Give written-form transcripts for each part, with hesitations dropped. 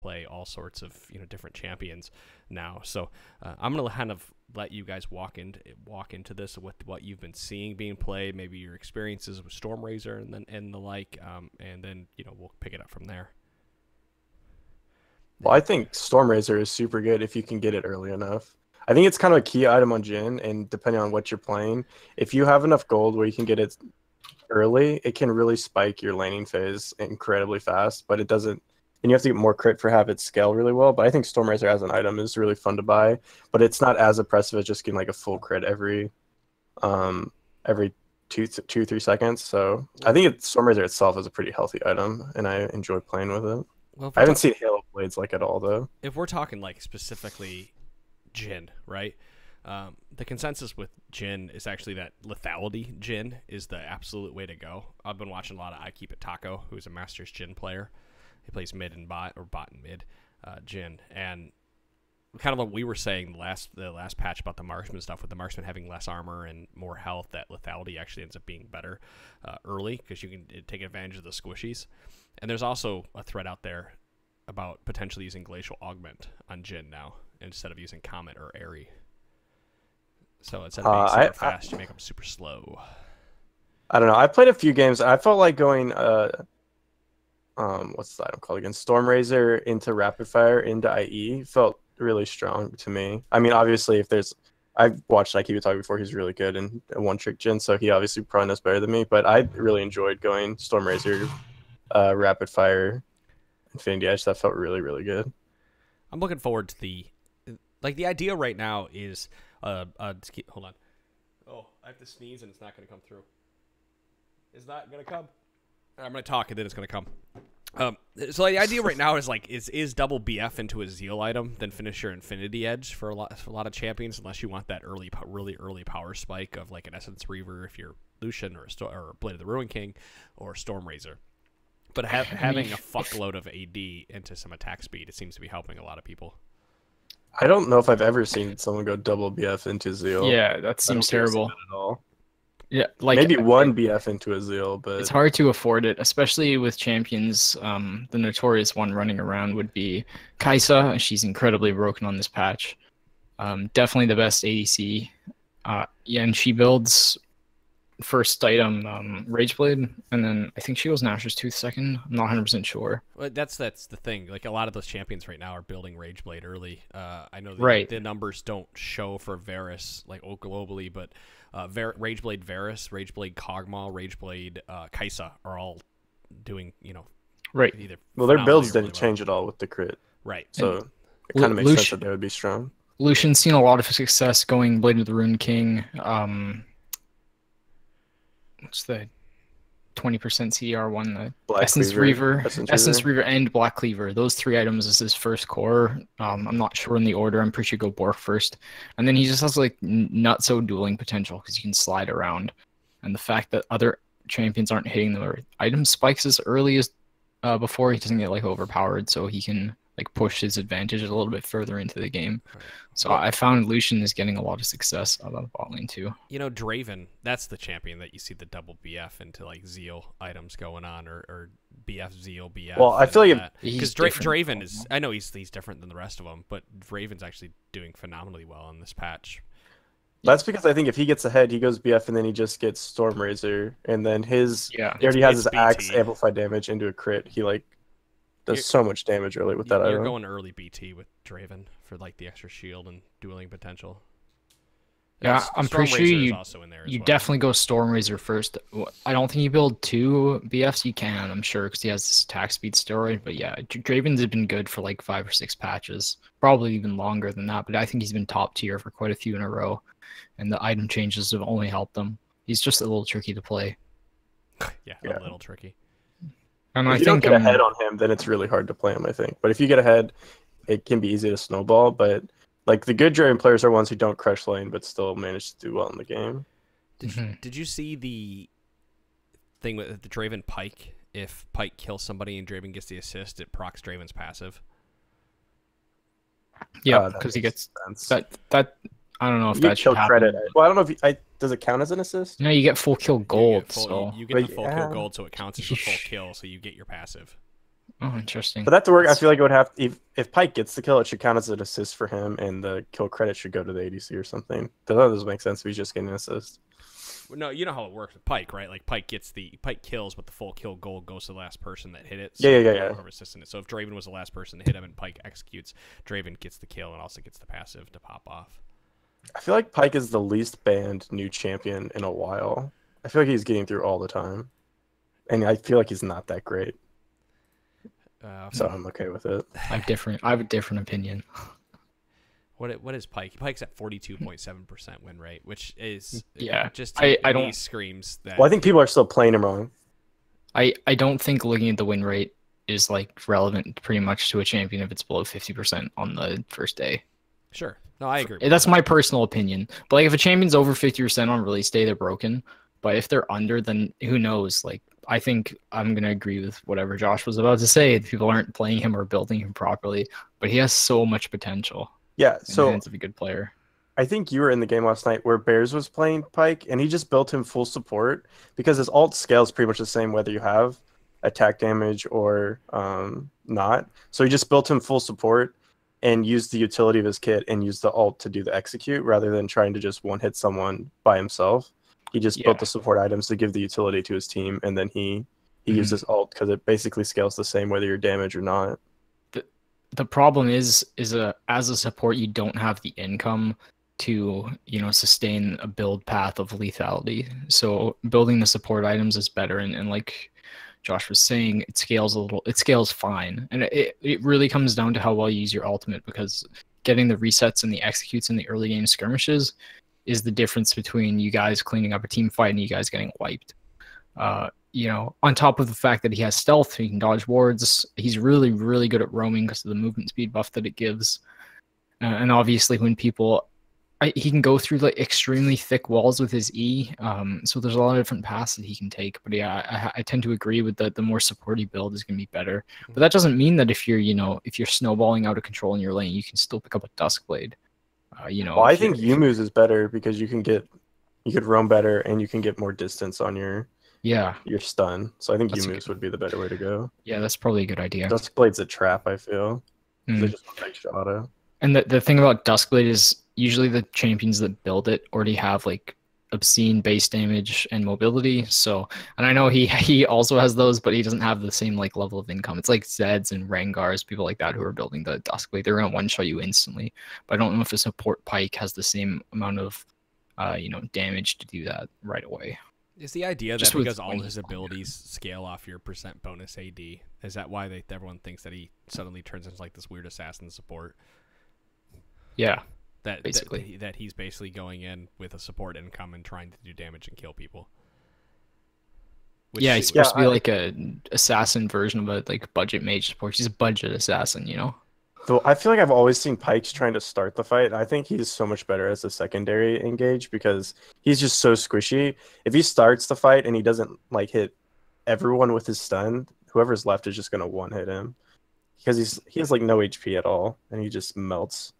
play all sorts of different champions now. So I'm gonna kind of let you guys walk into this with what you've been seeing being played, maybe your experiences with Stormrazor and the like, and then we'll pick it up from there. Well, I think Stormrazor is super good if you can get it early enough. I think it's kind of a key item on Jhin, and depending on what you're playing, if you have enough gold where you can get it early, it can really spike your laning phase incredibly fast, but it doesn't, and you have to get more crit for have it scale really well. But I think Stormrazor as an item is really fun to buy, but it's not as oppressive as just getting like a full crit every 2-3 seconds. So I think Stormrazor itself is a pretty healthy item, and I enjoy playing with it. Well, I haven't seen Halo Blades like at all though. If we're talking like specifically Jhin, right? The consensus with Jhin is actually that lethality Jhin is the absolute way to go. I've been watching a lot of I Keep It Taco, who's a Masters Jhin player. He plays mid and bot, or bot and mid Jhin, and kind of what we were saying the last patch about the marksman stuff, with the marksman having less armor and more health, that lethality actually ends up being better early because you can take advantage of the squishies. And there's also a thread out there about potentially using Glacial Augment on Jhin now instead of using Comet or Airy. So instead of being super fast, you make them super slow. I don't know. I played a few games. I felt like going what's the item called again? Stormrazor into Rapid Fire into IE felt really strong to me. I mean, obviously, I've watched I Keep It Talking before. He's really good in a one-trick Jhin, so he obviously probably knows better than me. But I really enjoyed going Stormrazor, Rapid Fire, Infinity Edge. That felt really, really good. I'm looking forward to the idea right now is hold on. Oh, I have to sneeze and it's not going to come through. It's not going to come. I'm going to talk and then it's going to come. So the idea right now is double BF into a Zeal item, then finish your Infinity Edge for a lot of champions, unless you want that really early power spike of like an Essence Reaver if you're Lucian or Blade of the Ruin King or Stormrazor. But having a fuckload of AD into some attack speed, it seems to be helping a lot of people. I don't know if I've ever seen someone go double BF into Zeal. Yeah, that seems terrible. At all. Yeah, like maybe one BF into a Zeal, but it's hard to afford it, especially with champions. The notorious one running around would be Caixa. She's incredibly broken on this patch. Definitely the best ADC. Yeah, and she builds first item Rageblade, and then I think she goes Nashor's Tooth second. I'm not 100% sure. Well, that's the thing. Like a lot of those champions right now are building Rageblade early. I know the numbers don't show for Varus like globally, but Rageblade Varus, Rageblade Kog'Maw, Rageblade Caixa are all doing right. Well, their builds didn't change at all with the crit, right? So it kind of makes sense that they would be strong. Lucian's seen a lot of success going Blade of the Ruin King. What's the 20% CDR one? The Essence Reaver, and Black Cleaver. Those three items is his first core. I'm not sure in the order. I'm pretty sure go Bork first, and then he just has like not so dueling potential because you can slide around, and the fact that other champions aren't hitting the item spikes as early as before, he doesn't get like overpowered, so he can like push his advantage a little bit further into the game. So I found Lucian is getting a lot of success out of the bot lane too. Draven, that's the champion that you see the double BF into like Zeal items going on, or BF Zeal BF. Well, I feel like because Draven is, I know he's different than the rest of them, but Draven's actually doing phenomenally well on this patch. That's because I think if he gets ahead, he goes BF and then he just gets Stormrazor, and then he already has his axe amplified damage into a crit. He like does so much damage early with that item. You're going early BT with Draven for like the extra shield and dueling potential. Yeah, I'm pretty sure you definitely go Stormrazor first. I don't think you build two BFs. You can, I'm sure, because he has this attack speed steroid. But yeah, Draven's been good for like 5 or 6 patches, probably even longer than that. But I think he's been top tier for quite a few in a row, and the item changes have only helped him. He's just a little tricky to play. yeah, a little tricky. And if you don't get ahead on him, then it's really hard to play him, I think. But if you get ahead, it can be easy to snowball. But like the good Draven players are ones who don't crush lane but still manage to do well in the game. Did you see the thing with the Draven Pyke? If Pyke kills somebody and Draven gets the assist, it procs Draven's passive. Yeah, because he gets that. I don't know if that should happen. Credit. Well, I don't know if does it count as an assist? No, you get full kill gold. You get the full kill gold, so it counts as a full kill, so you get your passive. Oh, interesting. For that to work, I feel like it would have if Pyke gets the kill, it should count as an assist for him, and the kill credit should go to the ADC or something. That doesn't make sense if he's just getting an assist. No, you know how it works with Pyke, right? Like Pyke kills, but the full kill gold goes to the last person that hit it. So Yeah. Whoever's assisting it. So if Draven was the last person to hit him and Pyke executes, Draven gets the kill and also gets the passive to pop off. I feel like Pyke is the least banned new champion in a while. I feel like he's getting through all the time, and I feel like he's not that great. So I'm okay with it. I have a different opinion. What is Pyke? Pyke's at 42.7% win rate, which is just I don't screams that. Well, I think people are still playing him wrong. I don't think looking at the win rate is like relevant pretty much to a champion if it's below 50% on the first day. Sure. No, I agree. That's my personal opinion. But like if a champion's over 50% on release day, they're broken. But if they're under, then who knows? Like I think I'm gonna agree with whatever Josh was about to say. People aren't playing him or building him properly, but he has so much potential. Yeah, so in the hands of a good player. I think you were in the game last night where Bears was playing Pyke, and he just built him full support because his ult scales pretty much the same whether you have attack damage or not. So he just built him full support and used the utility of his kit and used the ult to do the execute rather than trying to just one-hit someone by himself. He just built the support items to give the utility to his team, and then he used his ult because it basically scales the same whether you're damaged or not. The problem is as a support, you don't have the income to sustain a build path of lethality. So building the support items is better, and like Josh was saying, it scales fine, and it really comes down to how well you use your ultimate, because getting the resets and the executes in the early game skirmishes is the difference between you guys cleaning up a team fight and you guys getting wiped. On top of the fact that he has stealth, he can dodge wards. He's really, really good at roaming because of the movement speed buff that it gives. And obviously, when he can go through like extremely thick walls with his E. So there's a lot of different paths that he can take. But yeah, I tend to agree with that. The more supporty build is going to be better. But that doesn't mean that if you're snowballing out of control in your lane, you can still pick up a Duskblade. Well, I think Yumu's is better because you could roam better and you can get more distance on your stun. So I think Yumu's would be the better way to go. Yeah, that's probably a good idea. Duskblade's a trap, I feel. They just want extra auto. And the thing about Duskblade is usually the champions that build it already have like obscene base damage and mobility. So, and I know he also has those, but he doesn't have the same like level of income. It's like Zeds and Rengars, people like that who are building the Duskblade. They're gonna one-shot you instantly. But I don't know if a support Pyke has the same amount of damage to do that right away. Is the idea that because all his abilities scale off your percent bonus AD, is that why everyone thinks that he suddenly turns into like this weird assassin support? Yeah. That he's basically going in with a support income and trying to do damage and kill people. He's supposed to be like a assassin version of a like budget mage support. He's a budget assassin, So I feel like I've always seen Pyke's trying to start the fight. I think he's so much better as a secondary engage because he's just so squishy. If he starts the fight and he doesn't like hit everyone with his stun, whoever's left is just gonna one hit him because he has like no HP at all and he just melts.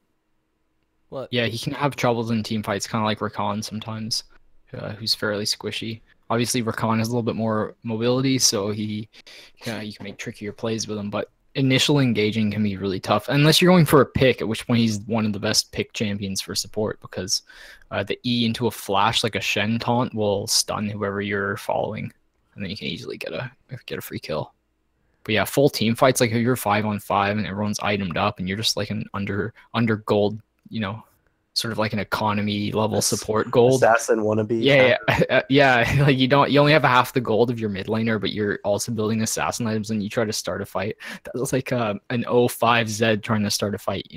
Well, yeah, he can have troubles in team fights, kind of like Rakan sometimes, who's fairly squishy. Obviously, Rakan has a little bit more mobility, so you can make trickier plays with him. But initial engaging can be really tough, unless you're going for a pick, at which point he's one of the best pick champions for support, because the E into a flash, like a Shen taunt, will stun whoever you're following, and then you can easily get a free kill. But yeah, full team fights, like if you're 5-on-5 and everyone's itemed up, and you're just like an under gold, sort of like an economy level support gold assassin wannabe. Yeah. Like you only have half the gold of your mid laner, but you're also building assassin items, and you try to start a fight. That was like an 05 Zed trying to start a fight.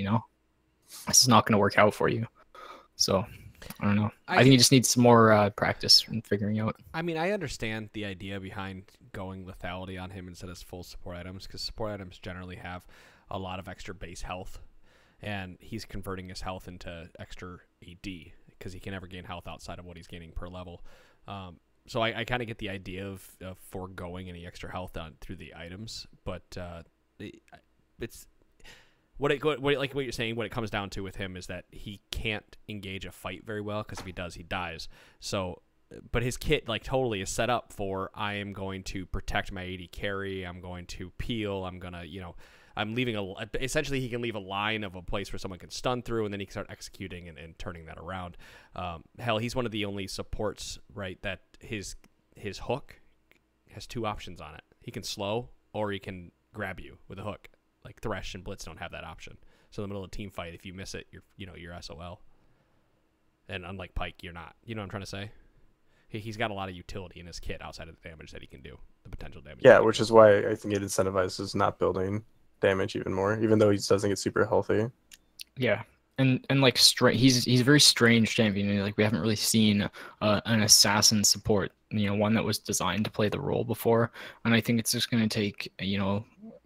This is not going to work out for you. So I don't know. I think you just need some more practice in figuring out. I mean, I understand the idea behind going lethality on him instead of full support items, because support items generally have a lot of extra base health. And he's converting his health into extra AD because he can never gain health outside of what he's gaining per level. So I kind of get the idea of foregoing any extra health through the items, but it's like what you're saying. What it comes down to with him is that he can't engage a fight very well because if he does, he dies. So but his kit like totally is set up for, I am going to protect my AD carry. I'm going to peel. I'm gonna, I'm leaving essentially he can leave a line of a place where someone can stun through, and then he can start executing and turning that around. Hell, he's one of the only supports, right, that his hook has 2 options on it. He can slow, or he can grab you with a hook. Like Thresh and Blitz don't have that option. So in the middle of a team fight, if you miss it, you're SOL. And unlike Pyke, you're not. You know what I'm trying to say? He's got a lot of utility in his kit outside of the damage that he can do, the potential damage. Yeah, which is why I think it incentivizes not building damage even more, even though he doesn't get super healthy. Yeah, and like he's a very strange champion. Like we haven't really seen an assassin support, one that was designed to play the role before. And I think it's just going to take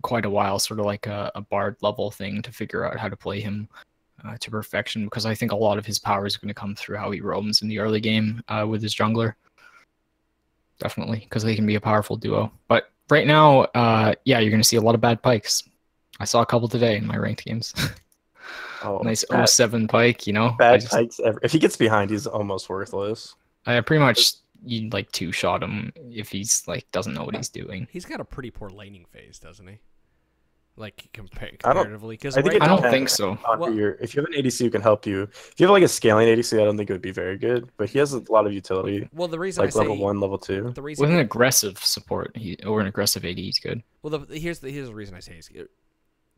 quite a while, sort of like a bard level thing, to figure out how to play him to perfection, because I think a lot of his power is going to come through how he roams in the early game with his jungler. Definitely, because they can be a powerful duo. But right now, yeah, you're going to see a lot of bad Pykes. I saw a couple today in my ranked games. Oh, nice 07 Pyke, Bad Pykes ever. If he gets behind, he's almost worthless. I pretty much you like 2-shot him if he's like doesn't know what he's doing. He's got a pretty poor laning phase, doesn't he? Like comparatively, because I don't think so. If you have an ADC who can help you, if you have like a scaling ADC, I don't think it would be very good. But he has a lot of utility. Well, the reason like level 1, level 2. The reason with an aggressive support, or an aggressive AD, he's good. Well, here's the reason I say he's good.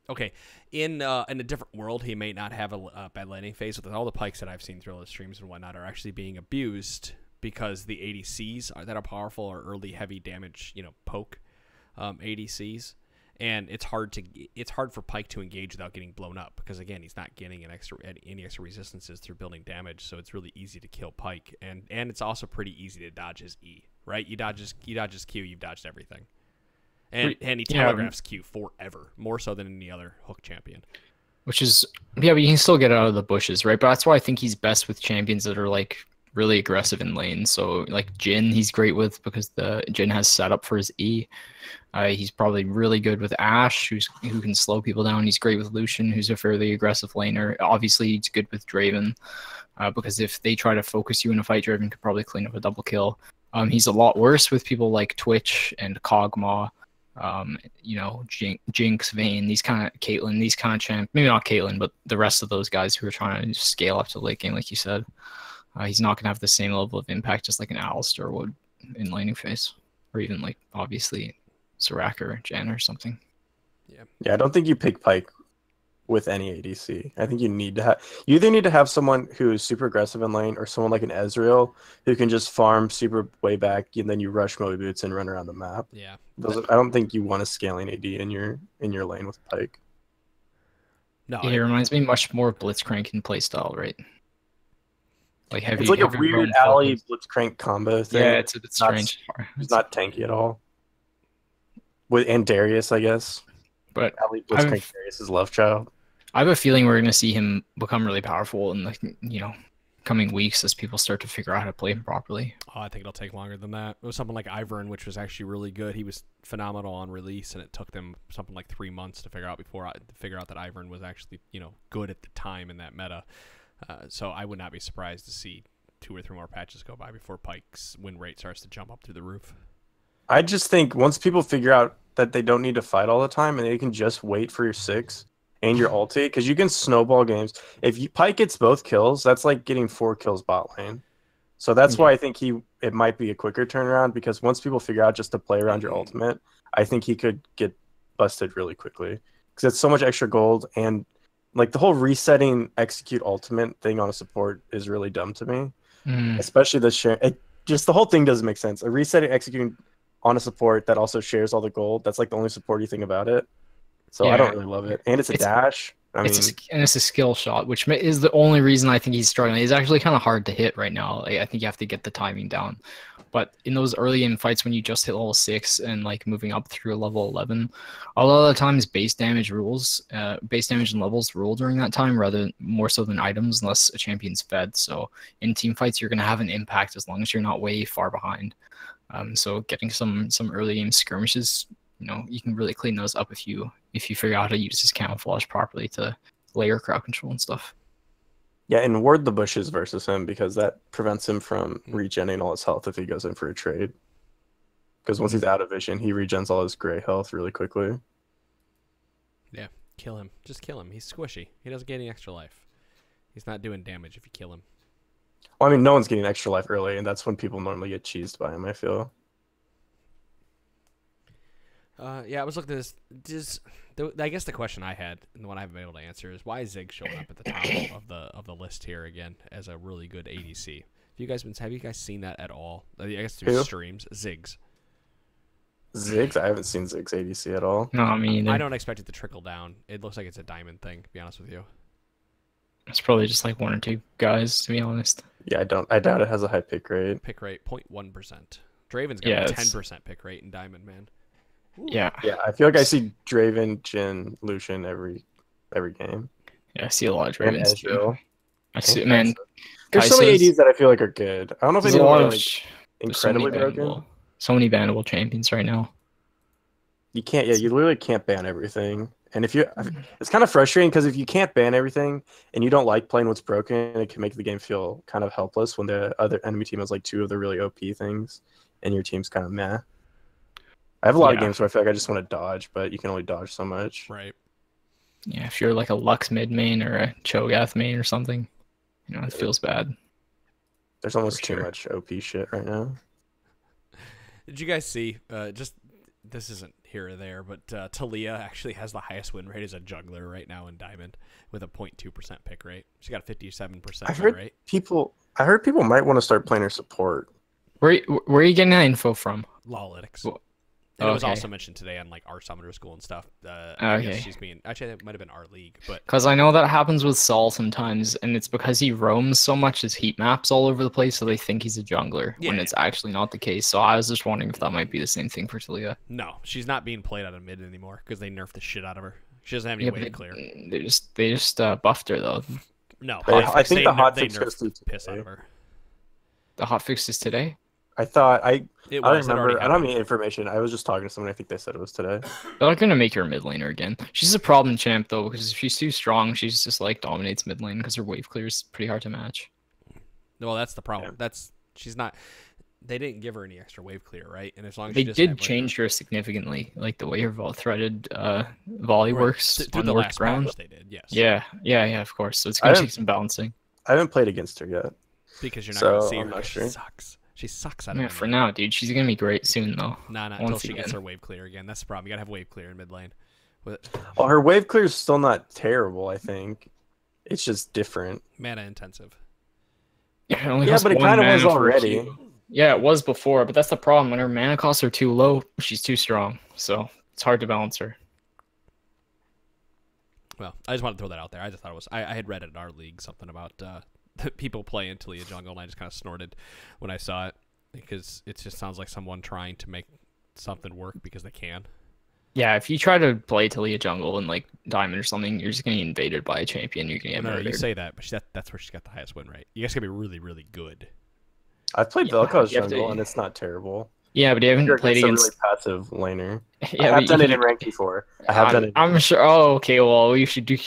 Okay, in a different world, he may not have a bad laning phase. With all the Pykes that I've seen through all the streams and whatnot are actually being abused because the ADCs that are powerful are early heavy damage, poke ADCs. And it's hard for Pyke to engage without getting blown up, because again, he's not getting any extra resistances through building damage, so it's really easy to kill Pyke, and it's also pretty easy to dodge his E, right? You dodge his Q, you've dodged everything, and he telegraphs Q forever, more so than any other hook champion. Which is but you can still get out of the bushes, right? But that's why I think he's best with champions that are like really aggressive in lane. So like Jhin, he's great with, because the Jhin has setup for his E. He's probably really good with Ashe, who can slow people down. He's great with Lucian, who's a fairly aggressive laner. Obviously, he's good with Draven, because if they try to focus you in a fight, Draven could probably clean up a double kill. He's a lot worse with people like Twitch and Kog'Maw, Jinx, Vayne, these kind of Caitlyn, these kind of champ. Maybe not Caitlyn, but the rest of those guys who are trying to scale up to late game, like you said. He's not going to have the same level of impact just like an Alistar would in laning phase, or even like obviously Soraka or Jan or something. Yeah, I don't think you pick Pyke with any ADC. I think you either need to have someone who is super aggressive in lane, or someone like an Ezreal who can just farm super way back, and then you rush Moby Boots and run around the map. Yeah, I don't think you want a scaling AD in your lane with Pyke. No, it reminds me much more of Blitzcrank in playstyle, right? Like heavy. It's like a weird alley Blitzcrank combo thing. Yeah, it's a bit strange. It's not tanky at all. And Darius, I guess. But alley Blitzcrank Darius is love child. I have a feeling we're going to see him become really powerful in the coming weeks as people start to figure out how to play him properly. Oh, I think it'll take longer than that. It was something like Ivern, which was actually really good. He was phenomenal on release, and it took them something like 3 months to figure out that Ivern was actually good at the time in that meta. So I would not be surprised to see 2 or 3 more patches go by before Pyke's win rate starts to jump up through the roof. I just think once people figure out that they don't need to fight all the time, and they can just wait for your 6 and your ulti, because you can snowball games. If Pyke gets both kills, that's like getting 4 kills bot lane. So that's why I think it might be a quicker turnaround, because once people figure out just to play around your ultimate, I think he could get busted really quickly, because it's so much extra gold. And like the whole resetting execute ultimate thing on a support is really dumb to me, especially the share. Just the whole thing doesn't make sense. A resetting executing on a support that also shares all the gold. That's like the only supporty thing about it. So I don't really love it. And it's a dash. It's a skill shot, which is the only reason I think he's struggling. It's actually kind of hard to hit right now. I think you have to get the timing down. But in those early game fights when you just hit level 6 and like moving up through level 11, a lot of the times base damage and levels rule during that time, more so than items, unless a champion's fed. So in team fights, you're going to have an impact as long as you're not way far behind. So getting some early game skirmishes, you can really clean those up if you figure out how to use his camouflage properly to layer crowd control and stuff. Yeah, and ward the bushes versus him because that prevents him from regenerating all his health if he goes in for a trade. Because once he's out of vision, he regens all his gray health really quickly. Yeah, kill him. Just kill him. He's squishy. He doesn't get any extra life. He's not doing damage if you kill him. Well, I mean, no one's getting extra life early, and that's when people normally get cheesed by him, I feel. Yeah, I was looking at this. I guess the question I had, and the one I haven't been able to answer, is why is Zig showing up at the top of the list here again as a really good ADC? Have you guys seen that at all? I guess through streams. Ziggs. I haven't seen Zig's ADC at all. No, I mean, I don't expect it to trickle down. It looks like it's a diamond thing, to be honest with you. It's probably just like 1 or 2 guys, to be honest. Yeah, I doubt it has a high pick rate. Pick rate 0.1%. Draven's got a 10% pick rate in diamond, man. Ooh. Yeah. Yeah, I feel like I see Draven, Jhin, Lucian every game. Yeah, I see a lot of Dravens too. I see, man. There's so many ADs that I feel like are good. I don't know if anyone are like incredibly broken. So many bannable champions right now. You can't. Yeah, you literally can't ban everything. And it's kind of frustrating because if you can't ban everything and you don't like playing what's broken, it can make the game feel kind of helpless when the other enemy team has like 2 of the really OP things, and your team's kind of meh. I have a lot of games where I feel like I just want to dodge, but you can only dodge so much. Right. Yeah, if you're like a Lux mid main or a Cho'Gath main or something, it feels bad. There's almost too much OP shit right now. Did you guys see? This isn't here or there, but Taliyah actually has the highest win rate as a jungler right now in Diamond with a 0.2% pick rate. She's got a 57% win rate. I heard people might want to start playing her support. Where are you getting that info from? Lawlytics. And it was also mentioned today on like our summoner school and stuff. I guess she's being actually it might have been our league, but because I know that happens with Saul sometimes, and it's because he roams so much his heat maps all over the place, so they think he's a jungler when it's actually not the case. So I was just wondering if that might be the same thing for Taliyah. No, she's not being played out of mid anymore because they nerfed the shit out of her. She doesn't have any way to clear. They just buffed her though. No, I think the hotfix goes through piss out of her. The hotfix is today. I thought I don't remember. I don't have any information. I was just talking to someone. I think they said it was today. They're gonna make her a mid laner again. She's a problem champ though, because if she's too strong, she's just like dominates mid lane because her wave clear is pretty hard to match. Well, that's the problem. She's not. They didn't give her any extra wave clear, right? And as long as they did change her significantly, like the way her threaded volley works through the last round. They did, yes. Yeah, of course. So it's gonna take some balancing. I haven't played against her yet because you're not gonna see her. I'm not sure. She sucks. She sucks out of it. For now, dude. She's gonna be great soon, though. Not until she gets her wave clear again. That's the problem. You gotta have wave clear in mid lane. Well, her wave clear is still not terrible. I think it's just different. Mana intensive. Yeah, but it kind of was already. Yeah, it was before, but that's the problem. When her mana costs are too low, she's too strong. So it's hard to balance her. Well, I just wanted to throw that out there. I just thought it was. I had read it in our league something about people playing Taliyah jungle, and I just kind of snorted when I saw it because it just sounds like someone trying to make something work because they can. Yeah, if you try to play Taliyah jungle in like Diamond or something, you're just gonna get invaded by a champion. You're gonna get murdered. You say that, but that's where she's got the highest win rate. You guys gotta be really, really good. I've played Vel'Koz jungle, and it's not terrible. Yeah, but you haven't played against a really passive laner. Yeah, I've done it in ranked before. I have done it. I'm sure. Oh, okay. Well, you should do.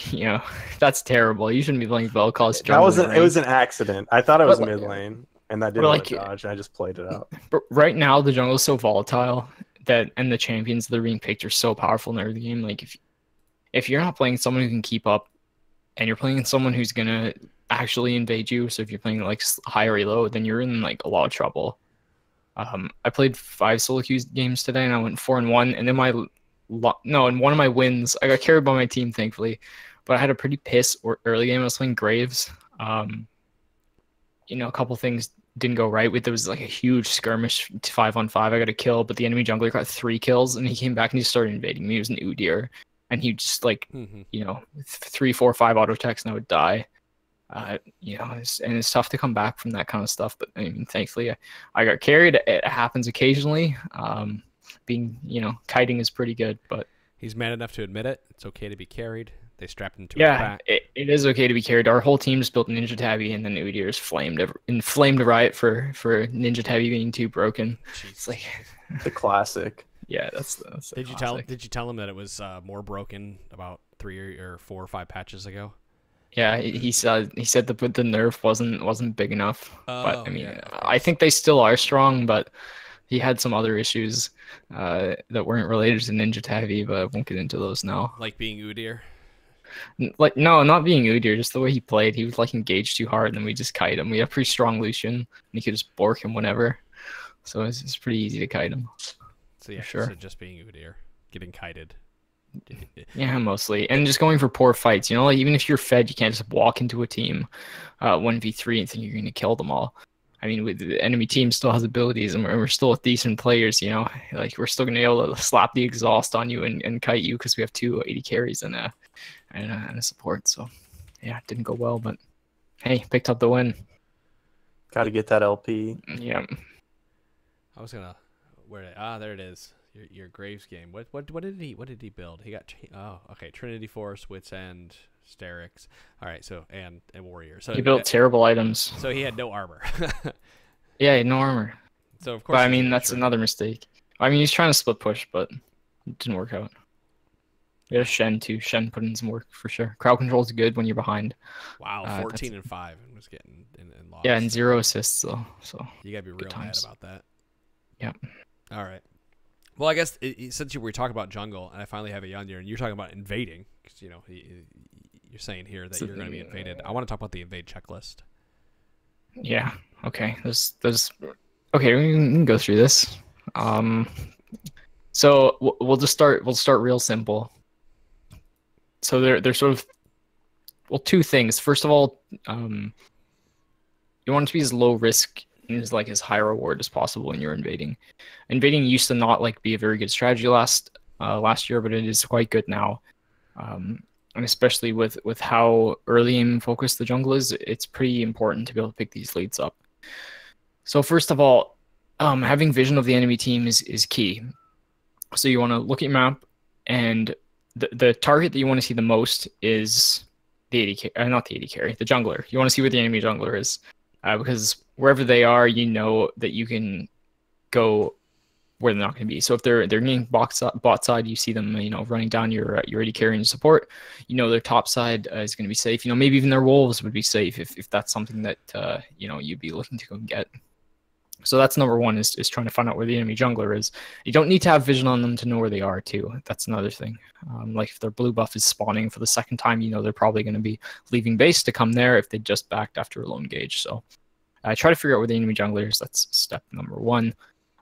That's terrible. You shouldn't be playing Vel'Koz jungle. It was an accident. I thought it was mid lane, and that didn't want to dodge. And I just played it out. But right now, the jungle is so volatile and the champions that are being picked are so powerful in early game. Like if you're not playing someone who can keep up, and you're playing someone who's gonna actually invade you, so if you're playing like higher elo, then you're in like a lot of trouble. I played 5 solo queue games today, and I went 4-1. And then in one of my wins, I got carried by my team, thankfully. But I had a pretty piss early game. I was playing Graves. A couple things didn't go right. There was like a huge skirmish 5-on-5. I got a kill, but the enemy jungler got 3 kills, and he came back and he started invading me. He was an Udyr, and he just 3, 4, 5 auto attacks, and I would die. It's tough to come back from that kind of stuff. But I mean, thankfully, I got carried. It happens occasionally. Kiting is pretty good, but he's man enough to admit it. It's okay to be carried. They strapped him to his back. It is okay to be carried. Our whole team just built Ninja Tabby, and then Udyr's inflamed Riot for Ninja Tabby being too broken. Jeez. It's like the classic. Yeah, that's Did you tell him that it was more broken about 3 or 4 or 5 patches ago? Yeah, he said the nerf wasn't big enough. But I mean, yeah, I think they still are strong, but he had some other issues that weren't related to Ninja Tavi, but I won't get into those now. Like being Udyr? Like, no, not being Udyr, just the way he played. He was like engaged too hard, and then we just kite him. We have pretty strong Lucian, and he could just bork him whenever. So it's pretty easy to kite him. So yeah, sure. So just being Udyr, getting kited. Yeah, mostly. And just going for poor fights. You know, like even if you're fed, you can't just walk into a team 1v3 and think you're going to kill them all. I mean, the enemy team still has abilities, and we're still decent players, you know? Like, we're still going to be able to slap the exhaust on you and kite you because we have 2 80 carries and a support. So, yeah, it didn't go well, but hey, picked up the win. Got to get that LP. Yeah. I was going to... there it is. Your Graves game. What did he build? He got Trinity Force, Wits End, Sterix. All right, so and Warrior. So he built terrible items. So he had no armor. Yeah, he had no armor. So of course. But I mean, that's another mistake. I mean, he's trying to split push, but it didn't work out. We had a Shen too. Shen put in some work for sure. Crowd control is good when you're behind. Wow, 14 and 5 and was getting in lost. Yeah, and 0 assists though. So you gotta be real mad about that. Yep. All right. Well, I guess since we were talking about jungle, and I finally have a Yondir, and you're talking about invading, because you're saying here that you're going to be invaded. I want to talk about the invade checklist. Yeah. Okay. Okay. We can go through this. So we'll just start. We'll start real simple. So there's sort of 2 things. First of all, you want it to be as low risk is like as high reward as possible when you're invading. Invading used to not be a very good strategy last year, but it is quite good now. And especially with how early aim focused the jungle is, it's pretty important to be able to pick these leads up. So first of all, having vision of the enemy team is key. So you want to look at your map, and the target that you want to see the most is the 80 not the 80 carry, the jungler. You want to see where the enemy jungler is. Because wherever they are, you know that you can go where they're not going to be. So if they're getting bot side, you see them, running down your 80 carry and support. You know their top side is going to be safe. Maybe even their wolves would be safe if that's something that you'd be looking to go and get. So that's number one is trying to find out where the enemy jungler is. You don't need to have vision on them to know where they are too. That's another thing. Like if their blue buff is spawning for the second time, they're probably going to be leaving base to come there if they just backed after a lone gauge. So try to figure out where the enemy jungler is. That's step number 1.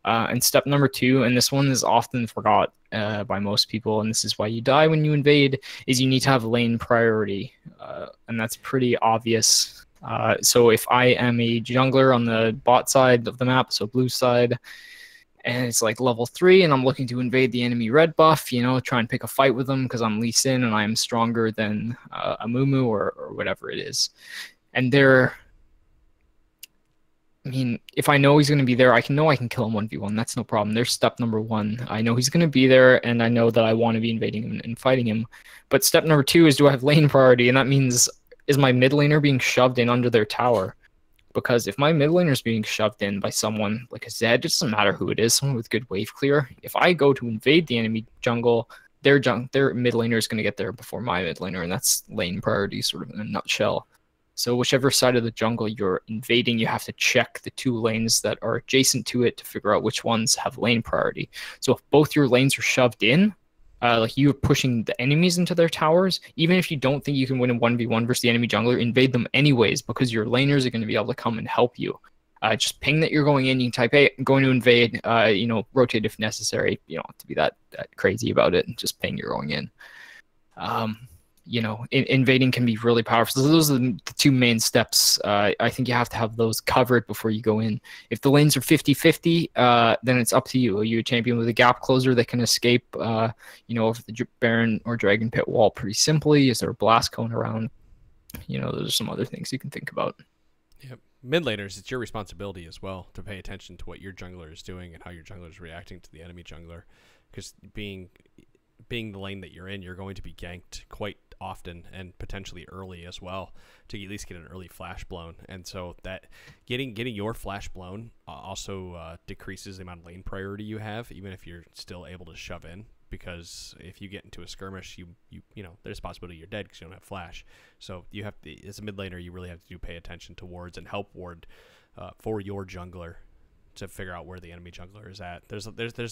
And step number 2, and this one is often forgot by most people, and this is why you die when you invade, is you need to have lane priority. And that's pretty obvious. So if I am a jungler on the bot side of the map, so blue side, and it's like level 3 and I'm looking to invade the enemy red buff, try and pick a fight with them because I'm Lee Sin and I'm stronger than a Mumu or whatever it is. And if I know he's going to be there, I can kill him 1v1. That's no problem. There's step number 1. I know he's going to be there, and I know that I want to be invading him and fighting him. But step number 2 is, do I have lane priority? And that means, is my mid laner being shoved in under their tower? Because if my mid laner is being shoved in by someone like a Zed, it doesn't matter who it is, someone with good wave clear. If I go to invade the enemy jungle, their mid laner is going to get there before my mid laner, and that's lane priority sort of in a nutshell. So whichever side of the jungle you're invading, you have to check the 2 lanes that are adjacent to it to figure out which ones have lane priority. So if both your lanes are shoved in, like you're pushing the enemies into their towers, even if you don't think you can win a 1v1 versus the enemy jungler, invade them anyways, because your laners are going to be able to come and help you. Just ping that you're going in, you can type, hey, I'm going to invade, rotate if necessary. You don't have to be that crazy about it, just ping you're going in. Invading can be really powerful. So those are the 2 main steps. I think you have to have those covered before you go in. If the lanes are 50-50, then it's up to you. Are you a champion with a gap closer that can escape, over the Baron or Dragon Pit wall pretty simply? Is there a blast cone around? Those are some other things you can think about. Yep. Mid laners, it's your responsibility as well to pay attention to what your jungler is doing and how your jungler is reacting to the enemy jungler. Because being the lane that you're in, you're going to be ganked quite often and potentially early as well to at least get an early flash blown. And so that getting your flash blown also decreases the amount of lane priority you have, even if you're still able to shove in. because if you get into a skirmish, you know, there's a possibility you're dead because you don't have flash. So you have to, as a mid laner, you really have to pay attention to wards and help ward for your jungler to figure out where the enemy jungler is at. There's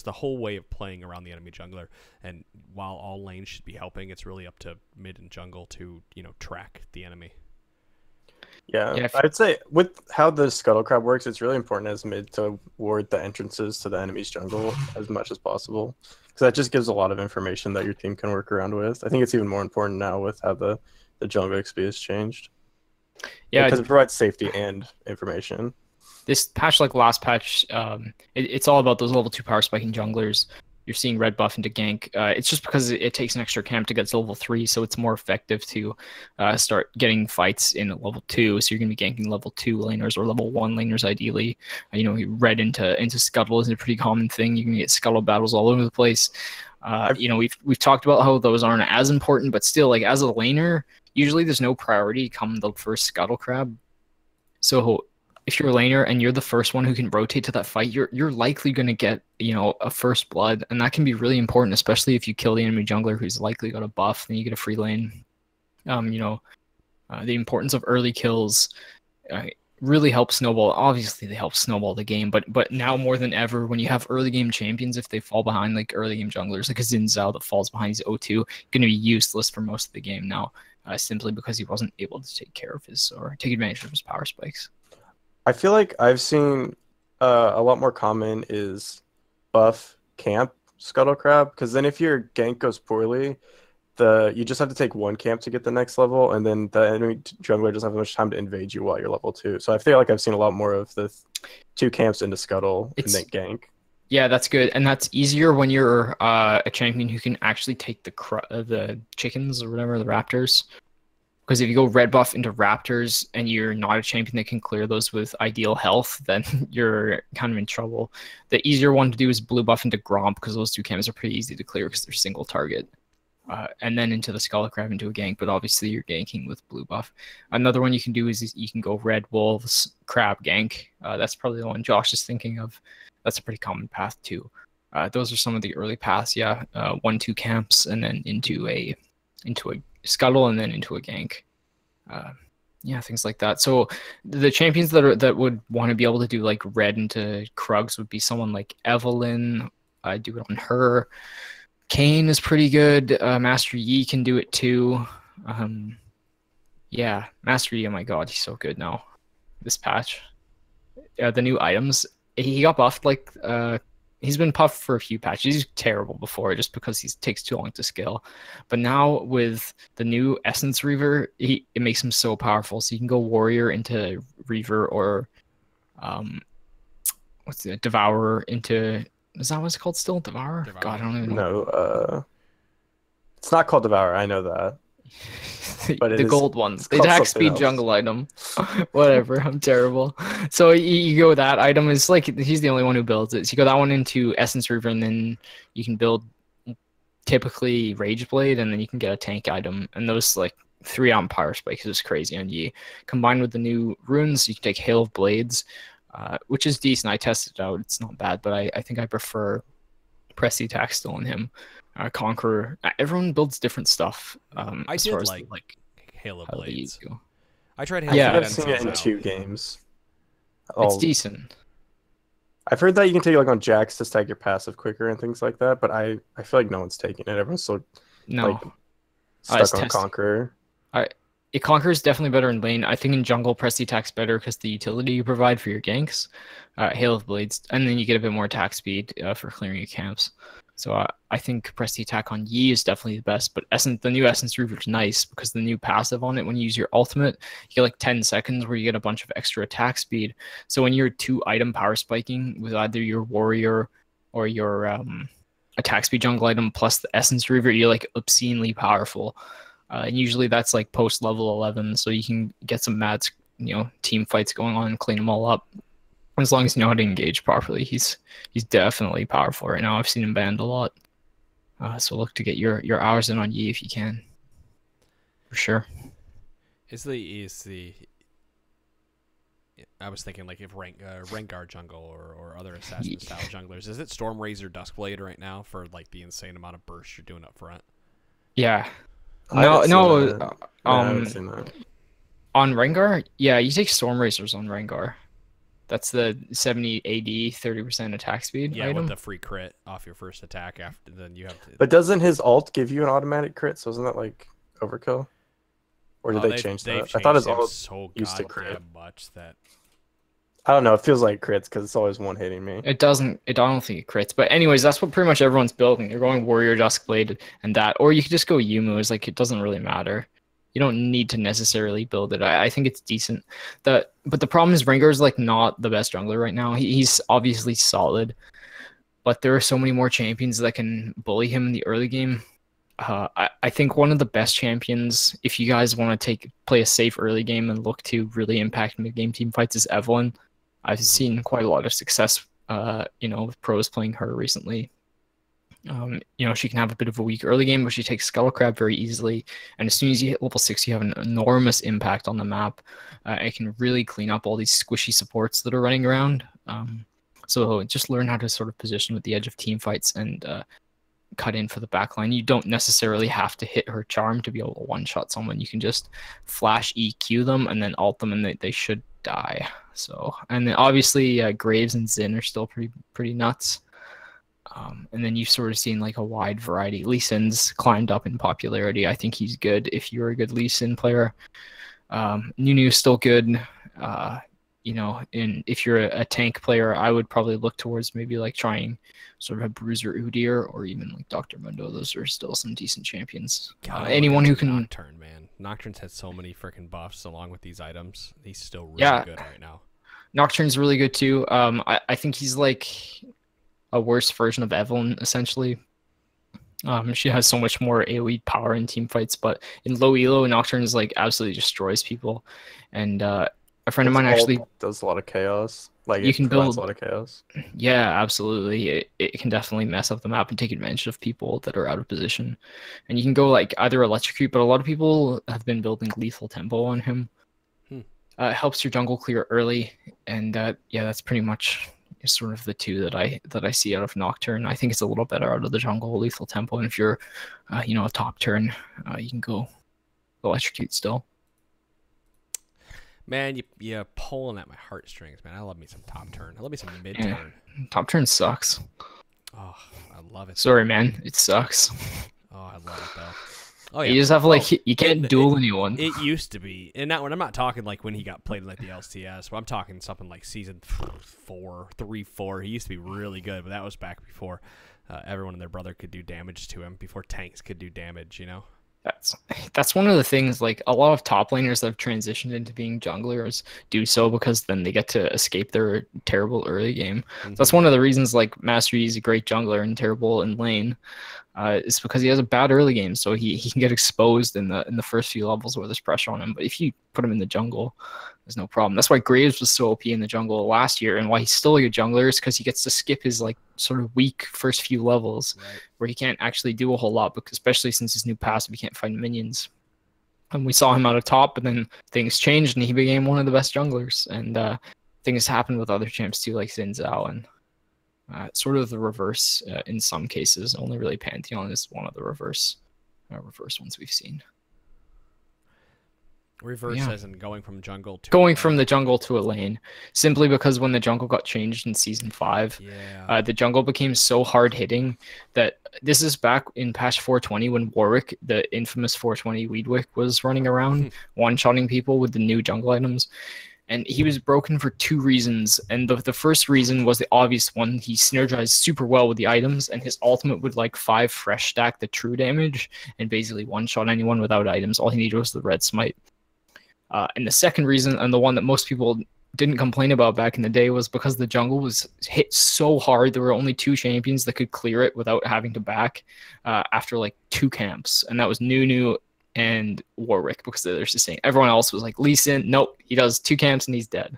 the whole way of playing around the enemy jungler, and while all lanes should be helping, it's really up to mid and jungle to, you know, track the enemy. Yeah, I'd say with how the scuttle crab works, it's really important as mid to ward the entrances to the enemy's jungle as much as possible, because that just gives a lot of information that your team can work around with. I think it's even more important now with how the jungle XP has changed. Yeah, because it provides safety and information. This patch, like last patch, it's all about those level 2 power spiking junglers. You're seeing red buff into gank. It's just because it takes an extra camp to get to level 3, so it's more effective to start getting fights in level 2. So you're going to be ganking level 2 laners or level 1 laners ideally. You know, red into scuttle is a pretty common thing. You can get scuttle battles all over the place. You know, we've talked about how those aren't as important, but still, like as a laner, usually there's no priority come the first scuttle crab. So if you're a laner and you're the first one who can rotate to that fight, you're likely going to get, you know, a first blood, and that can be really important, especially if you kill the enemy jungler who's likely got a buff, then you get a free lane. You know, the importance of early kills really helps snowball. Obviously, they help snowball the game, but now more than ever, when you have early game champions, if they fall behind like early game junglers, like a Xin Zhao that falls behind his O2, going to be useless for most of the game now, simply because he wasn't able to take care of his or take advantage of his power spikes. I feel like I've seen a lot more common is buff camp scuttle crab, because then if your gank goes poorly, you just have to take 1 camp to get the next level, and then the enemy jungler doesn't have much time to invade you while you're level 2. So I feel like I've seen a lot more of the 2 camps into scuttle and then gank. Yeah, that's good, and that's easier when you're a champion who can actually take the chickens or whatever, the raptors. Because if you go red buff into raptors and you're not a champion that can clear those with ideal health, then you're kind of in trouble. The easier one to do is blue buff into Gromp, because those 2 camps are pretty easy to clear because they're single target. And then into the Skull Crab into a gank, but obviously you're ganking with blue buff. Another one you can do is you can go red wolves crab gank. That's probably the one Josh is thinking of. That's a pretty common path too. Those are some of the early paths. Yeah, 1-2 camps and then into a scuttle and then into a gank. Yeah, things like that. So the champions that would want to be able to do like red into Krugs would be someone like Evelyn. I do it on her. Kane is pretty good. Master Yi can do it too. Yeah, Master Yi, oh my god, he's so good now. This patch. The new items. He got buffed like he's been puffed for a few patches. He's terrible before just because he takes too long to scale. But now with the new Essence Reaver, it makes him so powerful. So you can go Warrior into Reaver or what's the Devourer into... Is that what it's called still? Devourer? God, I don't even know. No, it's not called Devourer. I know that. But the gold ones. The attack speed jungle item. Whatever, I'm terrible. So you go that item. Is like he's the only one who builds it. So you go that one into Essence Reaver, and then you can build typically Rage Blade, and then you can get a tank item. And those like 3 out power spikes is crazy on Yi. Combined with the new runes, you can take Hail of Blades, which is decent. I tested it out. It's not bad, but I think I prefer Press the Attack still on him. Conqueror. Everyone builds different stuff. I did like Hail of Blades. I tried Hail of Blades. I've seen it in 2 games. It's decent. I've heard that you can take it like on Jax to stack your passive quicker and things like that, but I feel like no one's taking it. Everyone's still like stuck on Conqueror. Conqueror is definitely better in lane. I think in jungle, Press the Attack's better because the utility you provide for your ganks. Hail of Blades, and then you get a bit more attack speed for clearing your camps. So I think Press the Attack on Yi is definitely the best, but the new Essence Reaver is nice because the new passive on it, when you use your ultimate, you get like 10 seconds where you get a bunch of extra attack speed. So when you're 2-item power spiking with either your Warrior or your attack speed jungle item plus the Essence Reaver, you're like obscenely powerful. And usually that's like post level 11, so you can get some mad, team fights going on and clean them all up. As long as you know how to engage properly, he's definitely powerful right now. I've seen him banned a lot. So look to get your hours in on Yi if you can. For sure. Is I was thinking like if Rengar jungle or other assassin style junglers. Is it Stormrazor Duskblade right now for like the insane amount of bursts you're doing up front? Yeah. I No, I haven't seen that. On Rengar, yeah, you take Stormrazors on Rengar. That's the 70 AD, 30% attack speed. Yeah, item. with the free crit off your first attack. After then you have to. But doesn't his ult give you an automatic crit? So isn't that like overkill? Or did they change that? I thought his ult used to crit much that. I don't know. It feels like crits because it's always one hitting me. It doesn't. I don't think it crits. But anyways, that's what pretty much everyone's building. They're going Warrior Duskblade and that, or you could just go Yumu. It's like it doesn't really matter. You don't need to necessarily build it. I think it's decent. But the problem is Rengar's like not the best jungler right now. He's obviously solid, but there are so many more champions that can bully him in the early game. I think one of the best champions, if you guys want to play a safe early game and look to really impact mid-game team fights, is Evelynn. I've seen quite a lot of success, with pros playing her recently. She can have a bit of a weak early game, but she takes Scuttle Crab very easily. And as soon as you hit level 6, you have an enormous impact on the map. It can really clean up all these squishy supports that are running around. So just learn how to sort of position with the edge of team fights and cut in for the backline. You don't necessarily have to hit her charm to be able to one-shot someone. You can just flash EQ them and then ult them, and they should die. So, and then obviously Graves and Xin are still pretty nuts. And then you've sort of seen like a wide variety. Lee Sin's climbed up in popularity. I think he's good if you're a good Lee Sin player. Nunu's still good. And if you're a tank player, I would probably look towards maybe like trying sort of a Bruiser Udyr or even like Dr. Mundo. Those are still some decent champions. Anyone who can... Nocturne, man. Nocturne's had so many freaking buffs along with these items. He's still really good right now. Nocturne's really good too. I think he's like a worse version of Evelynn, essentially. She has so much more AoE power in team fights, but in low elo, Nocturne is like absolutely destroys people. And a friend of mine actually does a lot of chaos. Like you can build a lot of chaos. Yeah, absolutely. It can definitely mess up the map and take advantage of people that are out of position. And you can go like either electrocute, but a lot of people have been building lethal tempo on him. It helps your jungle clear early, and that's pretty much sort of the two that I see out of Nocturne. I think it's a little better out of the jungle, lethal tempo, and if you're a top turn, you can go electrocute still. Man, you're pulling at my heartstrings, man. I love me some top turn. I love me some mid turn. Yeah. Top turn sucks. Oh, I love it. Sorry, man. It sucks. Oh, I love it though. Oh yeah. You just have you can't duel anyone. It used to be, and not when I'm not talking like when he got played like the LCS. But I'm talking something like season 3-4. He used to be really good, but that was back before everyone and their brother could do damage to him. Before tanks could do damage, That's one of the things, like a lot of top laners that have transitioned into being junglers do so because then they get to escape their terrible early game. That's one of the reasons like Master Yi is a great jungler and terrible in lane. It's because he has a bad early game, so he can get exposed in the first few levels where there's pressure on him. But if you put him in the jungle, there's no problem. That's why Graves was so OP in the jungle last year, and why he's still a good jungler is because he gets to skip his like sort of weak first few levels, where he can't actually do a whole lot, because especially since his new passive, he can't find minions. And we saw him out of top, but then things changed, and he became one of the best junglers. And things happened with other champs too, like Xin Zhao, and sort of the reverse in some cases. Only really Pantheon is one of the reverse ones we've seen. Reverse as in going from the jungle to a lane, simply because when the jungle got changed in season 5, the jungle became so hard hitting that this is back in patch 420 when Warwick, the infamous 420 Weedwick, was running around one-shotting people with the new jungle items. And he was broken for 2 reasons. And the first reason was the obvious one. He synergized super well with the items, and his ultimate would like 5 fresh stack the true damage and basically one-shot anyone without items. All he needed was the red smite. And the second reason, and the one that most people didn't complain about back in the day, was because the jungle was hit so hard. There were only 2 champions that could clear it without having to back after like 2 camps. And that was Nunu and Warwick, because they're just saying everyone else was like Lee Sin, nope, he does 2 camps and he's dead.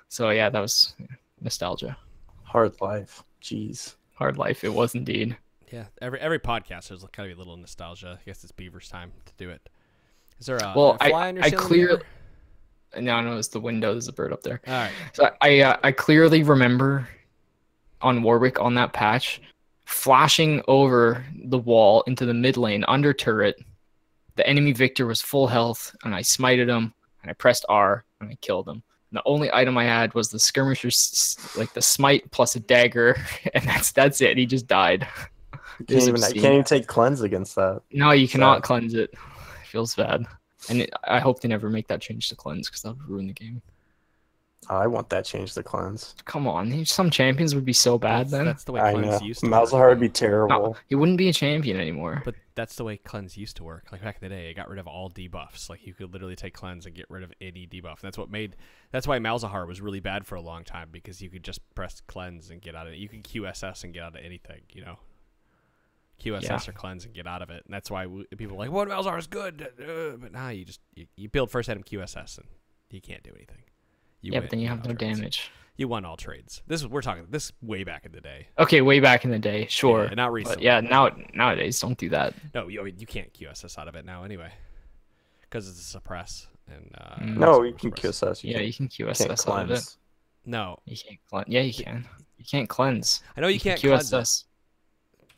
So yeah, that was nostalgia. Hard life. Jeez. Hard life. It was indeed. Yeah, every podcast there's kind of a little nostalgia. I guess it's Beaver's time to do it. Is there a well, fly on your I ceiling clear. here? No, it's the window. There's a bird up there. All right. So I clearly remember on Warwick on that patch, flashing over the wall into the mid lane under turret. The enemy Victor was full health, and I smited him, and I pressed R, and I killed him. And the only item I had was the skirmisher's, like the smite plus a dagger, and that's it. He just died. You can't even take cleanse against that. No, you cannot cleanse it. It feels bad. And I hope they never make that change to cleanse, because that would ruin the game. Oh, I want that change to cleanse. Come on, some champions would be so bad then. That's the way cleanse used to work. Malzahar would be terrible. No, he wouldn't be a champion anymore. But that's the way cleanse used to work. Like back in the day, it got rid of all debuffs. Like you could literally take cleanse and get rid of any debuff. And that's why Malzahar was really bad for a long time, because you could just press cleanse and get out of it. You could QSS and get out of anything, you know. QSS or cleanse and get out of it. And that's why people are like, "Well, Malzahar is good," but nah, you build first item QSS and you can't do anything. But then you have no damage. You won all trades. We're talking way back in the day. Okay, way back in the day, sure. Yeah, not recently. But yeah, nowadays, don't do that. No, you can't QSS out of it now anyway, because it's a suppress. And no, you can QSS. You can QSS out of it. No, you can't cleanse. Yeah, you can. You can't cleanse. I know you can't QSS.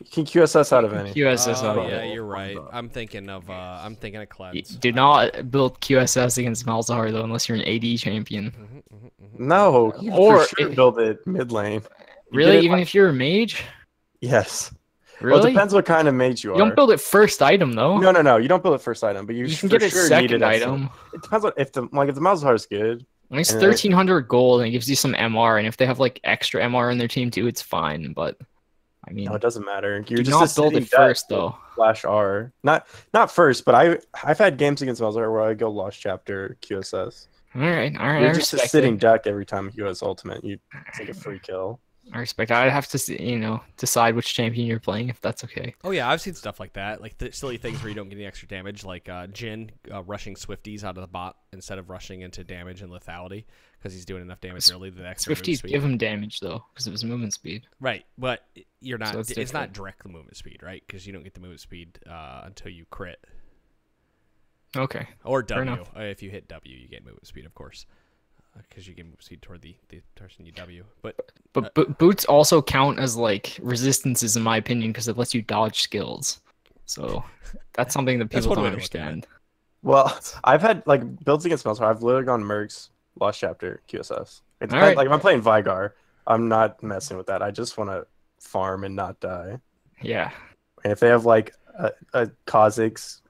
You can QSS out of any. QSS out of it. You're right. I'm thinking of cleanse. Do not build QSS against Malzahar though, unless you're an AD champion. No, or for sure build it mid lane. Really, even if you're a mage? Yes. Really? Well, it depends what kind of mage you are. You don't build it first item though. No. You don't build it first item, but you can get it second item. It depends on if the Malzahar is good. When it's 1,300 gold and it gives you some MR, and if they have like extra MR in their team too, it's fine. But I mean, no, it doesn't matter. You're just not build it first though. Flash R, not first, but I've had games against Malzahar where I go Lost Chapter QSS. All right. You're just a sitting duck every time he goes ultimate. You take a free kill. I respect. I'd have to, decide which champion you're playing if that's okay. Oh yeah, I've seen stuff like that, like silly things where you don't get any extra damage, like Jin rushing Swifties out of the bot instead of rushing into damage and lethality because he's doing enough damage early. The extra Swifties give him damage though because of his movement speed. Right, but you're not. So it's not direct movement speed, right? Because you don't get the movement speed until you crit. Okay. Or W. If you hit W, you get movement speed, of course. Because you get movement speed toward the person you W. But boots also count as like resistances in my opinion because it lets you dodge skills. So that's something that people don't understand. Well, I've had like builds against Malzahar. I've literally gone Mercs, Lost Chapter, QSS. It depends, like if I'm playing Vigar, I'm not messing with that. I just want to farm and not die. Yeah. And if they have like a Kha'Zix,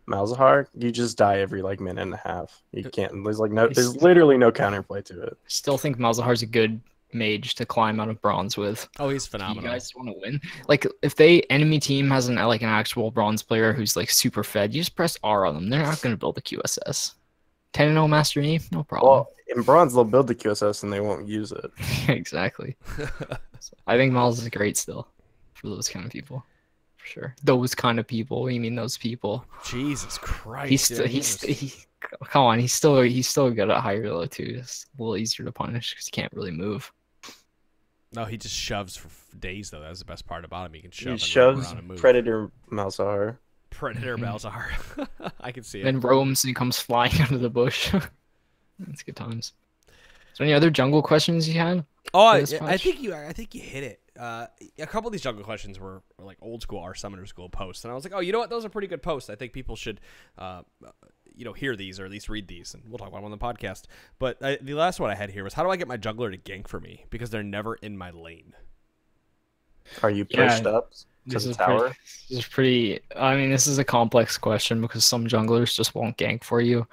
Malzahar, you just die every like minute and a half. You can't. There's literally no counterplay to it. I still think Malzahar's a good mage to climb out of bronze with. Oh, he's phenomenal. You guys want to win? Like if the enemy team has an actual bronze player who's like super fed, you just press R on them. They're not going to build a QSS. 10-0 Master Yi, no problem. Well, in bronze they'll build the QSS and they won't use it. Exactly. I think Malz is great still for those kind of people. Sure, those kind of people. What do you mean those people? Jesus Christ! Come on. He's still good at higher elo too. It's a little easier to punish because he can't really move. No, he just shoves for days though. That was the best part about him. He can shove. He shoves and move. Predator Malzahar. Predator Malzahar. I can see it. Then roams and he comes flying out of the bush. That's good times. Is there any other jungle questions you had? Oh, I think you hit it. A couple of these jungle questions were like old school R Summoner School posts, and I was like, oh, you know what? Those are pretty good posts. I think people should, hear these or at least read these, and we'll talk about them on the podcast. But the last one I had here was, how do I get my jungler to gank for me because they're never in my lane? Are you pushed up to the tower? This is pretty. I mean, this is a complex question because some junglers just won't gank for you,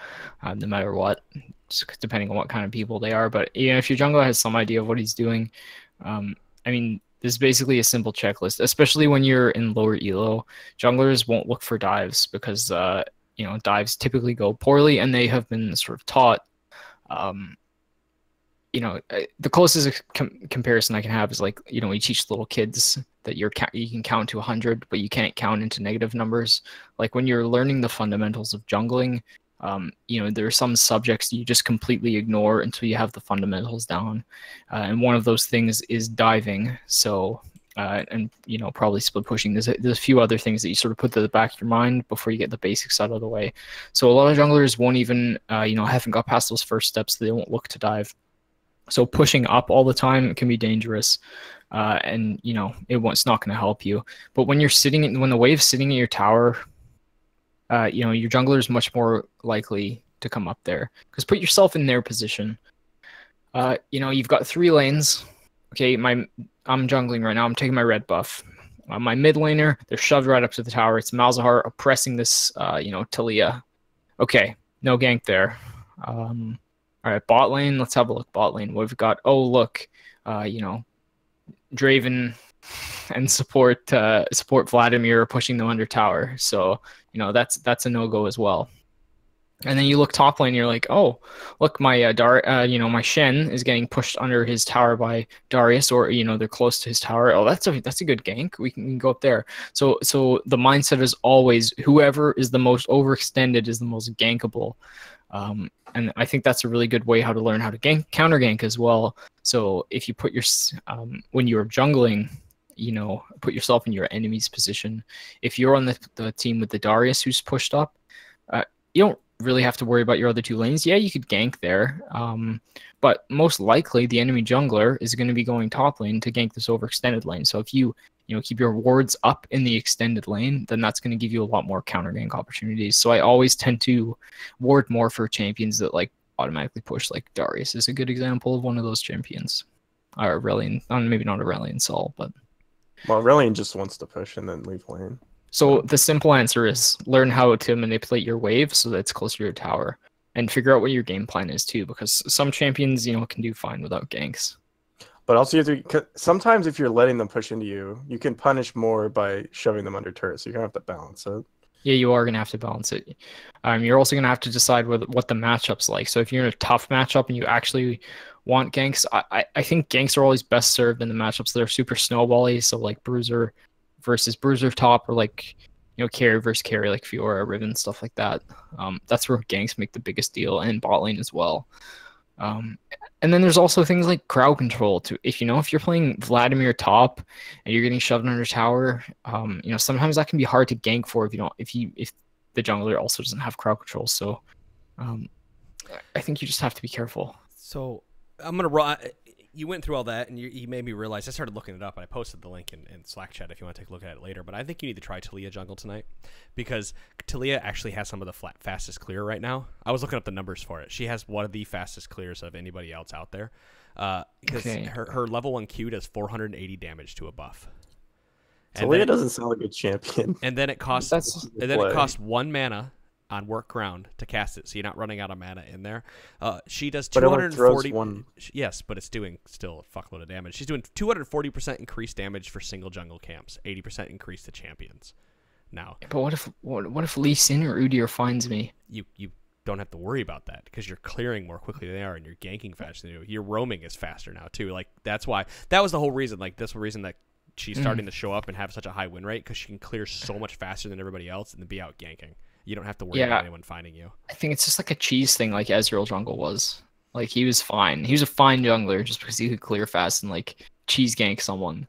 no matter what, just depending on what kind of people they are. But if your jungler has some idea of what he's doing, this is basically a simple checklist, especially when you're in lower elo. Junglers won't look for dives because, dives typically go poorly and they have been sort of taught. The closest comparison I can have is like, you teach little kids that you can count to 100, but you can't count into negative numbers. Like when you're learning the fundamentals of jungling, there are some subjects you just completely ignore until you have the fundamentals down. And one of those things is diving. So, and probably split pushing. There's a few other things that you sort of put to the back of your mind before you get the basics out of the way. So a lot of junglers won't even haven't got past those first steps. So they won't look to dive. So pushing up all the time can be dangerous, and it's not going to help you. But when when the wave's sitting in your tower, your jungler is much more likely to come up there. Because put yourself in their position. You've got 3 lanes. Okay, I'm jungling right now. I'm taking my red buff. My mid laner, they're shoved right up to the tower. It's Malzahar oppressing this, Taliyah. Okay, no gank there. All right, bot lane. Let's have a look. Bot lane. What we've got? Oh, look. Draven and support Vladimir pushing them under tower. So that's a no-go as well. And then you look top lane, you're like, oh, look, my my Shen is getting pushed under his tower by Darius, or they're close to his tower. Oh, that's a good gank. We can go up there. So the mindset is always whoever is the most overextended is the most gankable. And I think that's a really good way how to learn how to counter gank as well. So if you put when you're jungling, put yourself in your enemy's position. If you're on the team with the Darius who's pushed up, you don't really have to worry about your other 2 lanes. Yeah, you could gank there, but most likely the enemy jungler is going to be going top lane to gank this overextended lane. So if you keep your wards up in the extended lane, then that's going to give you a lot more counter gank opportunities. So I always tend to ward more for champions that automatically push. Like Darius is a good example of one of those champions. Or Aurelion, maybe not Aurelion Sol, but Aurelion just wants to push and then leave lane. So the simple answer is learn how to manipulate your wave so that it's closer to your tower, and figure out what your game plan is too, because some champions, can do fine without ganks. But also you have to, sometimes if you're letting them push into you, you can punish more by shoving them under turrets. So you're going to have to balance it. Yeah, you are going to have to balance it. You're also going to have to decide what the matchup's like. So if you're in a tough matchup and you actually want ganks, I think ganks are always best served in the matchups that are super snowbally. So like Bruiser versus Bruiser top, or carry versus carry, like Fiora, Riven, stuff like that. That's where ganks make the biggest deal, and bot lane as well. And then there's also things like crowd control too. If you're playing Vladimir top and you're getting shoved under tower, sometimes that can be hard to gank for if the jungler also doesn't have crowd control. So I think you just have to be careful. So I'm gonna you went through all that, and you made me realize. I started looking it up, and I posted the link in Slack chat if you want to take a look at it later. But I think you need to try Taliyah jungle tonight, because Taliyah actually has some of the fastest clear right now. I was looking up the numbers for it. She has one of the fastest clears of anybody else out there, because her level 1 Q does 480 damage to a buff. Taliyah doesn't sound like a champion. And then it costs 1 mana on work ground to cast it, so you're not running out of mana in there. She does 240. Yes, but it's doing still a fuckload of damage. She's doing 240% increased damage for single jungle camps, 80% increase to champions. Now, but what if Lee Sin or Udyr finds me? You don't have to worry about that, because you're clearing more quickly than they are, and you're ganking faster than you. Your roaming is faster now too. Like that's why that was the whole reason. Like that's the reason that she's starting to show up and have such a high win rate, because she can clear so much faster than everybody else and then be out ganking. You don't have to worry about anyone finding you. I think it's just like a cheese thing, like Ezreal jungle was. Like he was fine. He was a fine jungler just because he could clear fast and cheese gank someone.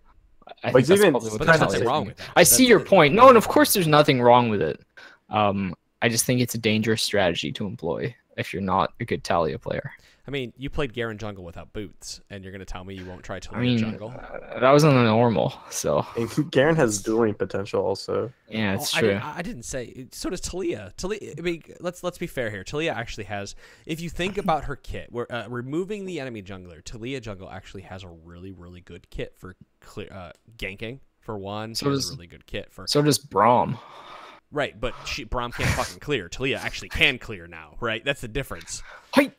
I think that's probably what there's nothing wrong with that. I see your point. No, and of course there's nothing wrong with it. I just think it's a dangerous strategy to employ if you're not a good Taliyah player. I mean, you played Garen jungle without boots, and you're going to tell me you won't try Taliyah jungle? That was on the normal, so... And Garen has dueling potential also. Yeah, it's true. I didn't say... So does Taliyah. I mean, let's be fair here. Taliyah actually has... If you think about her kit, we're removing the enemy jungler, Taliyah jungle actually has a really, really good kit for ganking, for one. So does a really good kit for... So does Braum. Right, but Braum can't fucking clear. Taliyah actually can clear now, right? That's the difference. Height!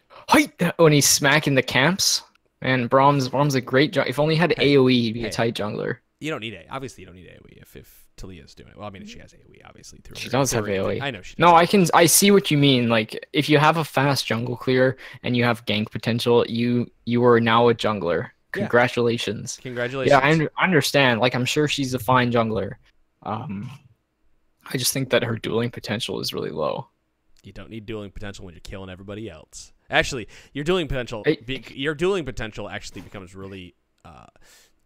When he's smacking the camps, man, Braum's a great jungler. If only he had AoE, he'd be a tight jungler. You don't need obviously you don't need AoE if Taliyah's doing it. Well, I mean, she has AoE obviously through. She does have AoE. I know she does. No, I see what you mean. Like if you have a fast jungle clear and you have gank potential, you are now a jungler. Congratulations. Congratulations. Yeah, I understand. Like I'm sure she's a fine jungler. I just think that her dueling potential is really low. You don't need dueling potential when you're killing everybody else. Actually, your dueling potential actually becomes really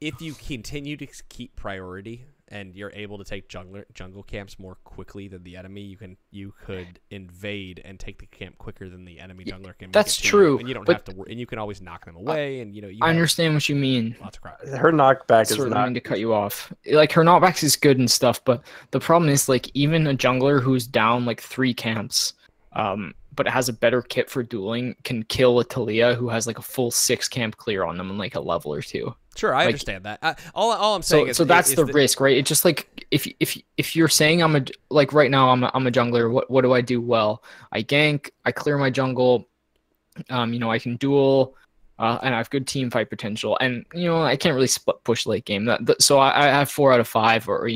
if you continue to keep priority and you're able to take jungle camps more quickly than the enemy, you could invade and take the camp quicker than the enemy jungler can. That's true, and you don't have to. And you can always knock them away. And I understand what you mean. Lots of crap. Her knockback is not to cut you off. Like her knockback is good and stuff, but the problem is like even a jungler who's down like 3 camps, but has a better kit for dueling can kill a Taliyah who has like a full 6 camp clear on them in like a level or 2. Sure, I understand that. All I'm saying is so that's the risk, right? It's just like if you're saying right now I'm a jungler, what do I do well? I gank, I clear my jungle, I can duel, and I have good team fight potential, and I can't really push late game. So I have 4 out of 5, or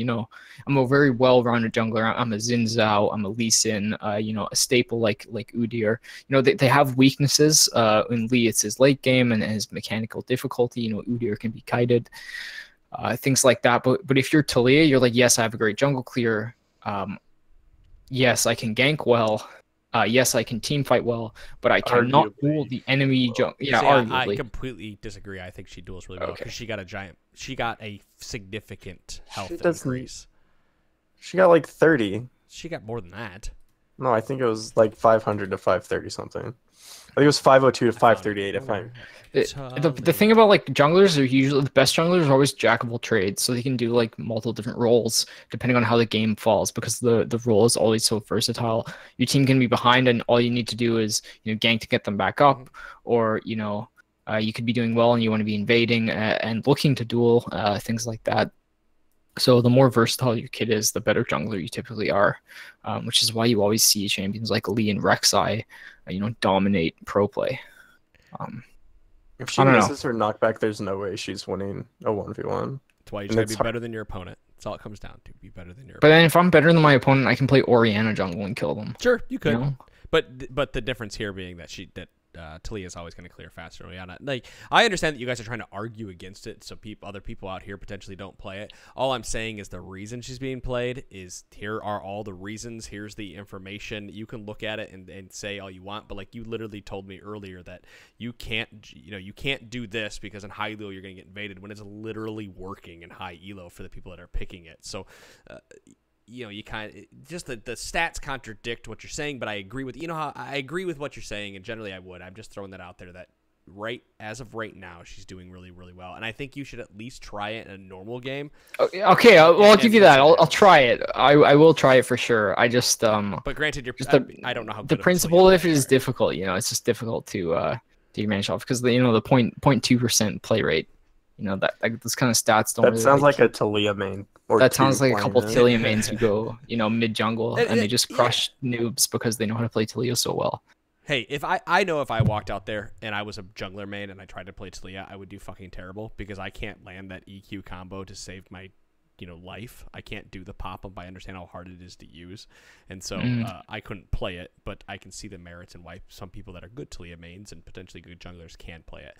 I'm a very well-rounded jungler. I'm a Xin Zhao, I'm a Lee Sin, a staple like Udyr. They have weaknesses. In Lee, it's his late game and his mechanical difficulty. Udyr can be kited, things like that. But if you're Taliyah, you're like, yes, I have a great jungle clear. Yes, I can gank well. Yes, I can team fight well, but I cannot duel the enemy. I completely disagree. I think she duels really well because she got a significant health increase. She got like 30. She got more than that. No, I think it was like 500 to 530 something. I think it was 502 to 538. The thing about like junglers are usually the best junglers are always jack of all trades, so they can do like multiple different roles depending on how the game falls because the role is always so versatile. Your team can be behind and all you need to do is gank to get them back up, or you could be doing well and you want to be invading and looking to duel, things like that. So the more versatile your kit is, the better jungler you typically are, which is why you always see champions like Lee and Rek'Sai, dominate pro play. If she misses her knockback, there's no way she's winning a 1v1. That's why you should be better than your opponent. That's all it comes down to. Be better than your opponent. But then if I'm better than my opponent, I can play Orianna jungle and kill them. Sure, you could. But the difference here being that Taliyah is always going to clear faster. Like, I understand that you guys are trying to argue against it, so other people out here potentially don't play it. All I'm saying is the reason she's being played is here are all the reasons. Here's the information. You can look at it and say all you want, but like you literally told me earlier that you can't do this because in high elo you're going to get invaded when it's literally working in high elo for the people that are picking it. So. You kind of just the stats contradict what you're saying, but I agree with I agree with what you're saying, and generally I would. I'm just throwing that out there that as of right now she's doing really, really well, and I think you should at least try it in a normal game. Okay, I'll give you that. I'll try it. I will try it for sure. I just But granted, I don't know how good the principle if it is difficult. It's just difficult to manage off because the 0.2% play rate. That those kind of stats don't. That sounds like a Taliyah main. That sounds like a couple Taliyah mains who go, mid jungle and they just crush noobs because they know how to play Taliyah so well. Hey, if I know if I walked out there and I was a jungler main and I tried to play Taliyah, I would do fucking terrible because I can't land that EQ combo to save my life. I can't do the pop-up. I understand how hard it is to use, and so I couldn't play it, but I can see the merits and why some people that are good Taliyah mains and potentially good junglers can play it.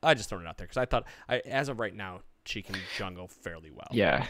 I just thrown it out there because I thought, as of right now, she can jungle fairly well. Yeah.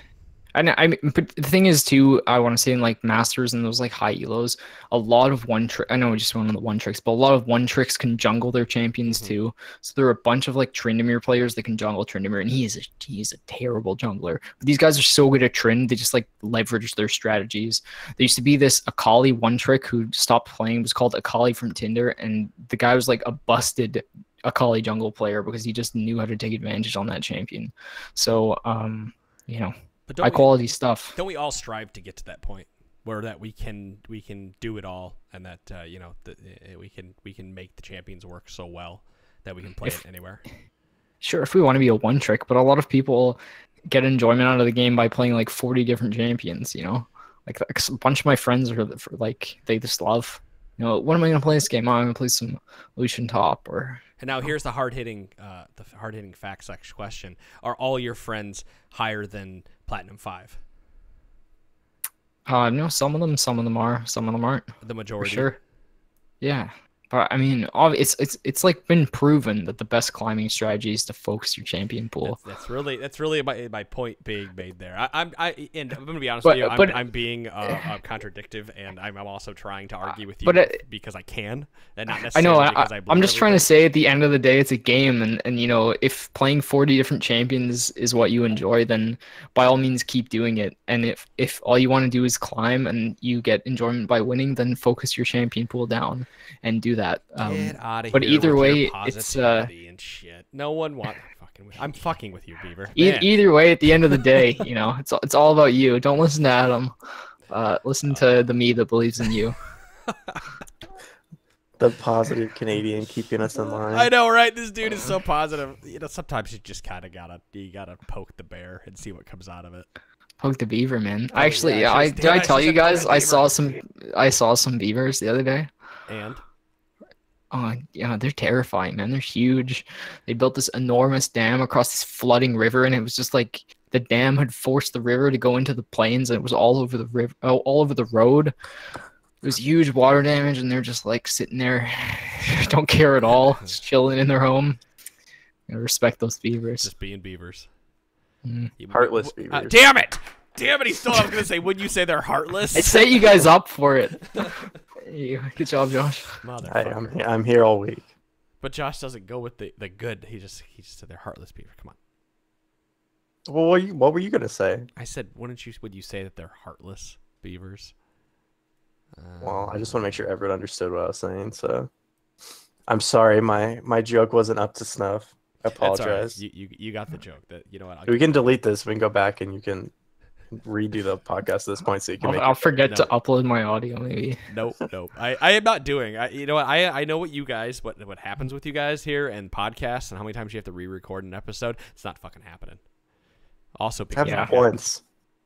And but the thing is too, I want to say in like masters and those like high elos, a lot of one trick. I know we just went on the one tricks, but a lot of one tricks can jungle their champions too. So there are a bunch of like Tryndamere players that can jungle Tryndamere, and he's a terrible jungler. But these guys are so good at Trynd, they just like leverage their strategies. There used to be this Akali one trick who stopped playing. It was called Akali from Tinder, and the guy was like a busted Akali jungle player because he just knew how to take advantage on that champion. So high quality stuff. Don't we all strive to get to that point where that we can do it all, and that we can make the champions work so well that we can play it anywhere? Sure, if we want to be a one trick, but a lot of people get enjoyment out of the game by playing like 40 different champions. Like a bunch of my friends are like they just love. What am I going to play this game? I'm going to play some Lucian top or. And now here's the hard-hitting fact section question: are all your friends higher than Platinum 5? No, some of them are, some of them aren't. The majority. For sure. Yeah. But I mean, it's like been proven that the best climbing strategy is to focus your champion pool. That's really my point being made there. And I'm gonna be honest with you. I'm being contradictive, and I'm also trying to argue with you because I can, and not necessarily because I believe I'm just trying to say at the end of the day, it's a game, and you know, if playing 40 different champions is what you enjoy, then by all means keep doing it. And if all you want to do is climb and you get enjoyment by winning, then focus your champion pool down and do that. Get out of but here either with way, your positivity and shit. No one wants. I'm fucking with you, Beaver. Either way, at the end of the day, you know, it's all about you. Don't listen to Adam. Listen to the me that believes in you. The positive Canadian keeping us in line. I know, right? This dude is so positive. You know, sometimes you just kind of gotta poke the bear and see what comes out of it. Poke the beaver, man. Actually, did I tell you guys I saw some beavers the other day? And. Oh, yeah, they're terrifying, man. They're huge. They built this enormous dam across this flooding river, and it was just like the dam had forced the river to go into the plains, and it was all over the river, all over the road. It was huge water damage, and they're just like sitting there, don't care at all, just chilling in their home. I respect those beavers. Just being beavers. Heartless beavers. Damn it! Damn it! He still. I was gonna say, wouldn't you say they're heartless? I set you guys up for it. Good job, Josh. I'm here all week. But Josh doesn't go with the good. He just said they're heartless beaver. Come on. Well, what were you gonna say? I said, would you say that they're heartless beavers? Well, I just want to make sure everyone understood what I was saying. So, I'm sorry, my joke wasn't up to snuff. I apologize. You got the joke. That you know what? We can delete this. We can go back and you can redo the podcast at this point so you can I'll forget to upload my audio maybe. Nope. I am not doing. You know what? I know what you guys what happens with you guys here and podcasts and how many times you have to re-record an episode. It's not fucking happening. Also, happened once.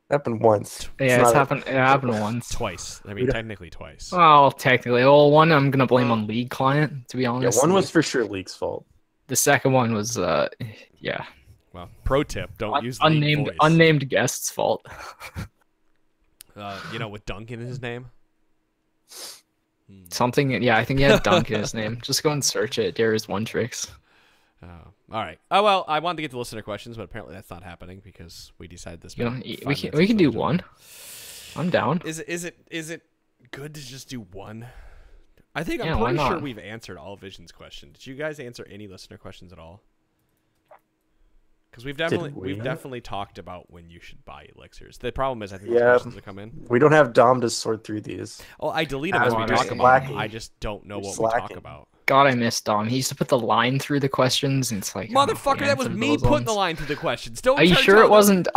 Happened once. Yeah, it happened once. Twice. I mean, technically twice. Well, technically. Well, one I'm gonna blame on League client. To be honest. Yeah, one was for sure League's fault. The second one was yeah. Well, pro tip: don't use the unnamed guest's fault. You know, with Dunk in his name. Something, yeah, I think he had Dunk in his name. Just go and search it. Darius One Tricks. All right. Oh well, I wanted to get to listener questions, but apparently that's not happening because we decided this. You know, we can do one. I'm down. Is it good to just do one? I'm pretty sure we've answered all Vision's questions. Did you guys answer any listener questions at all? Because we've definitely talked about when you should buy elixirs. The problem is I think those questions will come in. We don't have Dom to sort through these. Oh, I delete them as we talk about them. I just don't know what we talk about. God, I miss Dom. He used to put the line through the questions, and it's like, motherfucker, that was me putting the line through the questions. Are you sure it wasn't?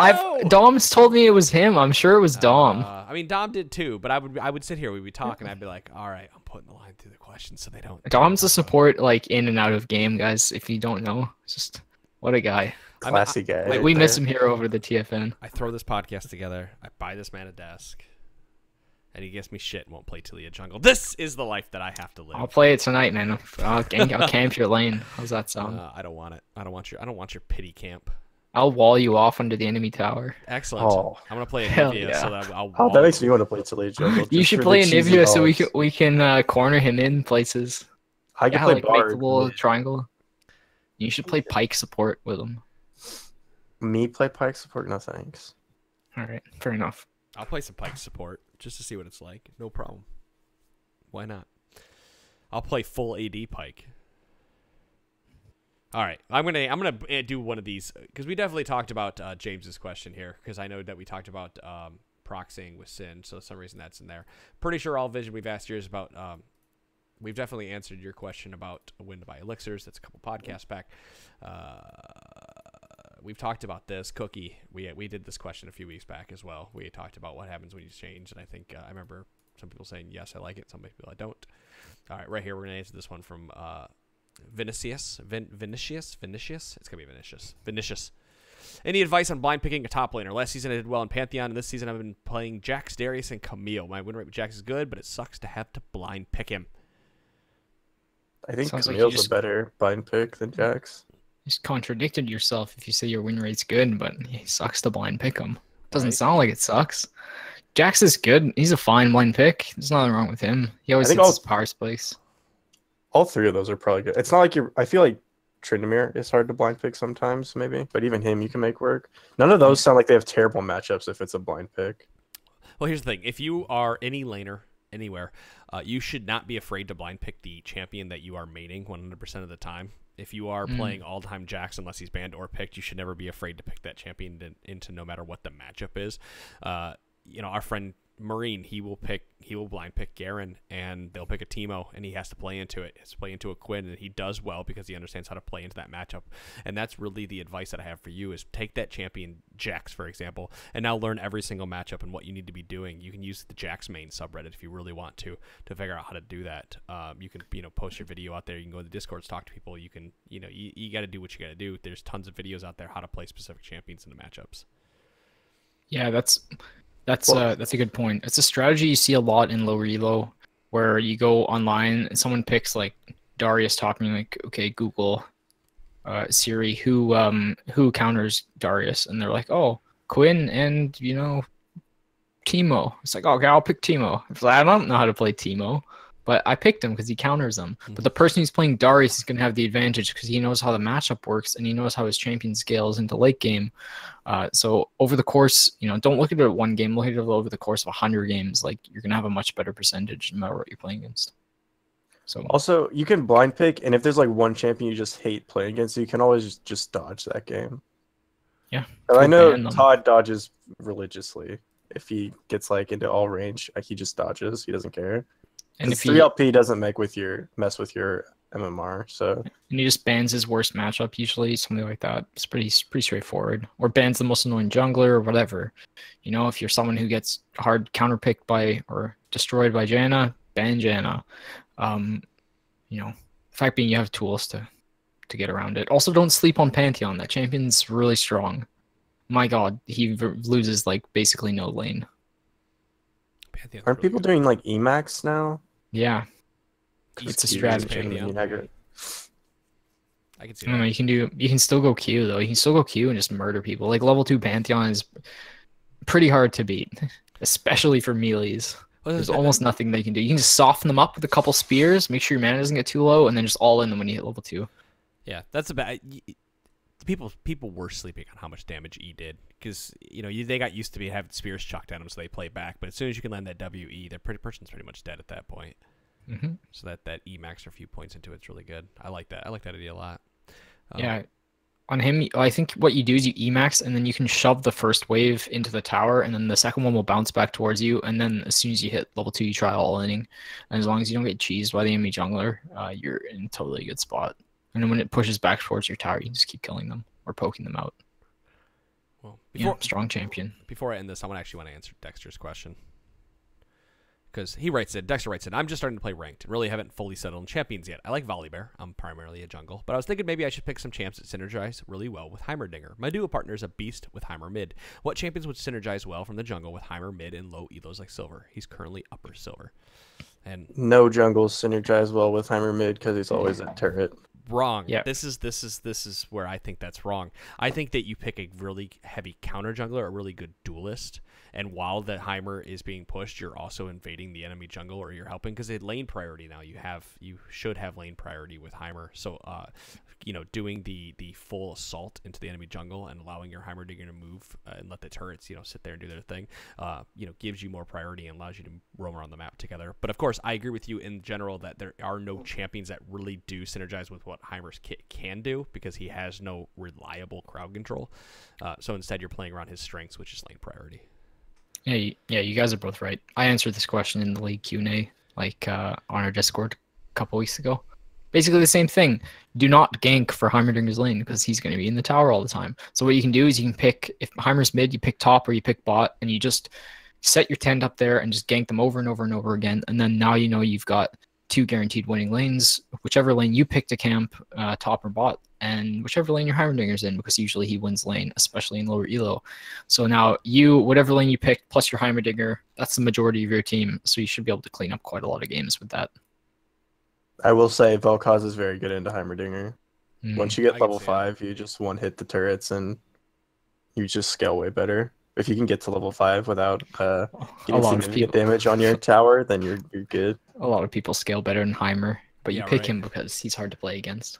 Dom's told me it was him. I'm sure it was Dom. I mean, Dom did too, but I would sit here, we'd be talking, I'd be like, all right, I'm putting the line through the questions so they don't. Dom's a support like in and out of game, guys. If you don't know, just what a guy. Classy guy. We miss him here over the TFN. I throw this podcast together. I buy this man a desk. And he gives me shit and won't play Taliyah jungle. This is the life that I have to live. I'll play it tonight, man. I'll camp your lane. How's that sound? I don't want it. I don't want your pity camp. I'll wall you off under the enemy tower. Excellent. I'm gonna play Anivia so that I'll. That makes me want to play Taliyah jungle. You should play Anivia so we can corner him in places. I can play Bard. Make the little triangle. You should play Pyke support with him. Me play Pyke support? No thanks. All right, fair enough. I'll play some Pyke support just to see what it's like. No problem. Why not? I'll play full AD Pyke. All right, I'm gonna do one of these because we definitely talked about James's question here because I know that we talked about proxying with Sin, so for some reason that's in there. Pretty sure all Vision we've asked yours about. We've definitely answered your question about when to buy elixirs. That's a couple podcasts back. We've talked about this. Cookie, we did this question a few weeks back as well. We talked about what happens when you change, and I think I remember some people saying, yes, I like it. Some people I don't. All right, right here, we're going to answer this one from Vinicius. Vinicius? It's going to be Vinicius. Vinicius. Any advice on blind picking a top laner? Last season I did well in Pantheon, and this season I've been playing Jax, Darius, and Camille. My win rate with Jax is good, but it sucks to have to blind pick him. I think Camille's a better blind pick than Jax. You just contradicted yourself if you say your win rate's good, but he sucks to blind pick him. Doesn't sound like it sucks. Jax is good. He's a fine blind pick. There's nothing wrong with him. He always hits his power spikes. All three of those are probably good. It's not like I feel like Trinity is hard to blind pick sometimes, maybe, but even him you can make work. None of those sound like they have terrible matchups if it's a blind pick. Well, here's the thing: if you are any laner anywhere, you should not be afraid to blind pick the champion that you are maining 100% of the time. If you are playing all-time Jax, unless he's banned or picked, you should never be afraid to pick that champion into no matter what the matchup is. Our friend Marine, he will blind pick Garen, and they'll pick a Teemo, and he has to play into it. He has to play into a Quinn, and he does well because he understands how to play into that matchup. And that's really the advice that I have for you: is take that champion Jax, for example, and now learn every single matchup and what you need to be doing. You can use the Jax main subreddit if you really want to figure out how to do that. You can post your video out there. You can go to the Discords, talk to people. You can you got to do what you got to do. There's tons of videos out there how to play specific champions in the matchups. Yeah, that's a good point. It's a strategy you see a lot in low elo, where you go online and someone picks like Darius talking like, okay, Google, Siri, who counters Darius, and they're like, oh, Quinn and Teemo. It's like, okay, I'll pick Teemo. It's like, I don't know how to play Teemo, but I picked him because he counters them. But the person who's playing Darius is going to have the advantage because he knows how the matchup works and he knows how his champion scales into late game. So over the course, don't look at it at one game, look at it over the course of 100 games. Like, you're going to have a much better percentage no matter what you're playing against. So also, you can blind pick, and if there's like one champion you just hate playing against, you can always just dodge that game. Yeah. And I know Todd dodges religiously. If he gets like into all range, like he just dodges. He doesn't care. And if 3LP doesn't mess with your MMR, so and he just bans his worst matchup usually, something like that. It's pretty straightforward. Or bans the most annoying jungler or whatever. If you're someone who gets hard counterpicked by or destroyed by Janna, ban Janna. Fact being, you have tools to get around it. Also, don't sleep on Pantheon. That champion's really strong. My God, he loses like basically no lane. Pantheon's Aren't people doing like Emacs now? Yeah, it's a strategy. I can see that. You can still go Q though. You can still go Q and just murder people. Like level 2 Pantheon is pretty hard to beat, especially for melees. There's almost nothing they can do. You can just soften them up with a couple spears, make sure your mana doesn't get too low, and then just all in them when you hit level 2. Yeah, that's about. People were sleeping on how much damage E did because they got used to having spears chucked at them, so they play back. But as soon as you can land that WE, their person's pretty much dead at that point. So that E max or a few points into it's really good. I like that. I like that idea a lot. Yeah, on him, I think what you do is you E max, and then you can shove the first wave into the tower, and then the second one will bounce back towards you. And then as soon as you hit level 2, you try all inning, and as long as you don't get cheesed by the enemy jungler, you're in a totally good spot. And then when it pushes back towards your tower, you can just keep killing them or poking them out. Well, strong champion. Before I end this, I actually want to answer Dexter's question. Because Dexter writes it, I'm just starting to play ranked. Really haven't fully settled on champions yet. I like Volibear. I'm primarily a jungle. But I was thinking maybe I should pick some champs that synergize really well with Heimerdinger. My duo partner is a beast with Heimer mid. What champions would synergize well from the jungle with Heimer mid and low elos like Silver? He's currently upper Silver. And no jungles synergize well with Heimer mid because he's always a turret. Wrong. Yeah. This is where I think that's wrong. I think that you pick a really heavy counter jungler, a really good duelist, and while the Heimer is being pushed, you're also invading the enemy jungle, or you're helping because it's lane priority now. You should have lane priority with Heimer. So doing the full assault into the enemy jungle and allowing your Heimerdinger to move and let the turrets sit there and do their thing, gives you more priority and allows you to roam around the map together. But of course, I agree with you in general that there are no champions that really do synergize with what Heimer's kit can do because he has no reliable crowd control. So instead, you're playing around his strengths, which is lane priority. Yeah, you guys are both right. I answered this question in the league Q&A, on our Discord a couple weeks ago. Basically the same thing. Do not gank for Heimerdinger's lane because he's going to be in the tower all the time. So what you can do is you can pick, if Heimer's mid, you pick top or you pick bot, and you just set your tent up there and just gank them over and over and over again. And then now you've got 2 guaranteed winning lanes, whichever lane you pick to camp, top or bot, and whichever lane your Heimerdinger's in, because usually he wins lane, especially in lower elo. So now whatever lane you pick plus your Heimerdinger, that's the majority of your team. So you should be able to clean up quite a lot of games with that. I will say Vel'Koz is very good into Heimerdinger. Once you get level 5, you just one-hit the turrets and you just scale way better. If you can get to level 5 without getting significant damage on your tower, then you're good. A lot of people scale better than Heimer, but you pick him because he's hard to play against.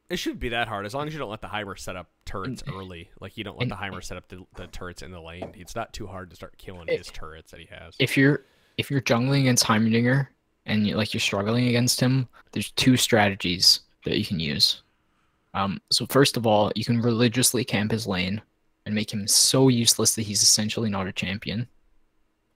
It shouldn't be that hard as long as you don't let the Heimer set up turrets early. Like you don't let the Heimer set up the turrets in the lane. It's not too hard to start killing his turrets that he has. If you're jungling against Heimerdinger and you're struggling against him, there's 2 strategies that you can use. So first of all, you can religiously camp his lane and make him so useless that he's essentially not a champion.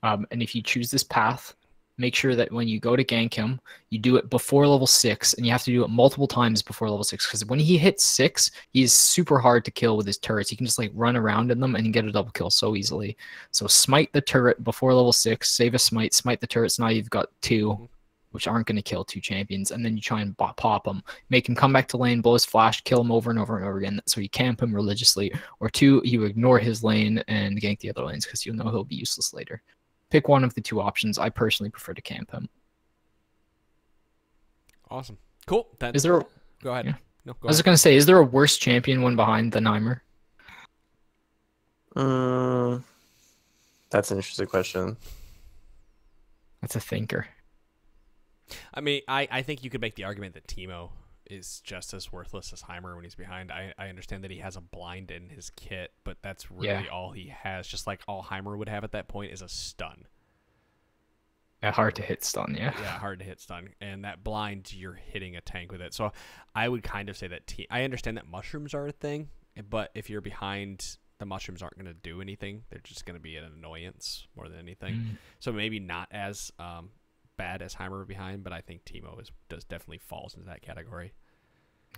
And if you choose this path, make sure that when you go to gank him, you do it before level 6, and you have to do it multiple times before level 6, because when he hits 6, he's super hard to kill with his turrets. He can just run around in them and get a double kill so easily. So smite the turret before level 6, save a smite the turrets. Now you've got 2, which aren't going to kill 2 champions, and then you try and pop him, make him come back to lane, blow his flash, kill him over and over and over again. So you camp him religiously, or 2, you ignore his lane and gank the other lanes because you'll know he'll be useless later. Pick one of the 2 options. I personally prefer to camp him. Awesome. Cool. Is there? Go ahead. Yeah. No, I was going to say, is there a worse champion one behind than Heimer? That's an interesting question. That's a thinker. I mean, I think you could make the argument that Teemo is just as worthless as Heimer when he's behind. I understand that he has a blind in his kit, but that's really all he has. Just like all Heimer would have at that point is a stun. Yeah, hard to hit stun, yeah. Yeah, hard to hit stun. And that blind, you're hitting a tank with it. So I would kind of say that I understand that mushrooms are a thing, but if you're behind, the mushrooms aren't going to do anything. They're just going to be an annoyance more than anything. So maybe not as bad as Heimer behind, but I think Teemo definitely falls into that category.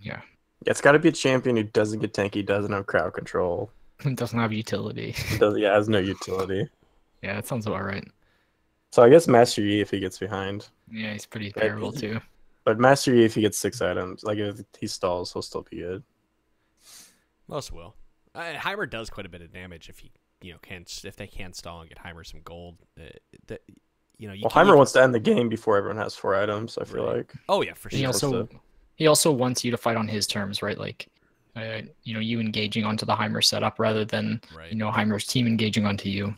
Yeah. It's got to be a champion who doesn't get tanky, doesn't have crowd control. Doesn't have utility. Has no utility. Yeah, that sounds about right. So I guess Master Yi if he gets behind. Yeah, he's pretty terrible too. But Master Yi if he gets 6 items, if he stalls, he'll still be good. Most will. Heimer does quite a bit of damage if he, if they can stall and get Heimer some gold. Heimer wants to end the game before everyone has 4 items. I feel like. Oh yeah, for sure. He also wants you to fight on his terms, right? You engaging onto the Heimer setup rather than Heimer's team engaging onto you.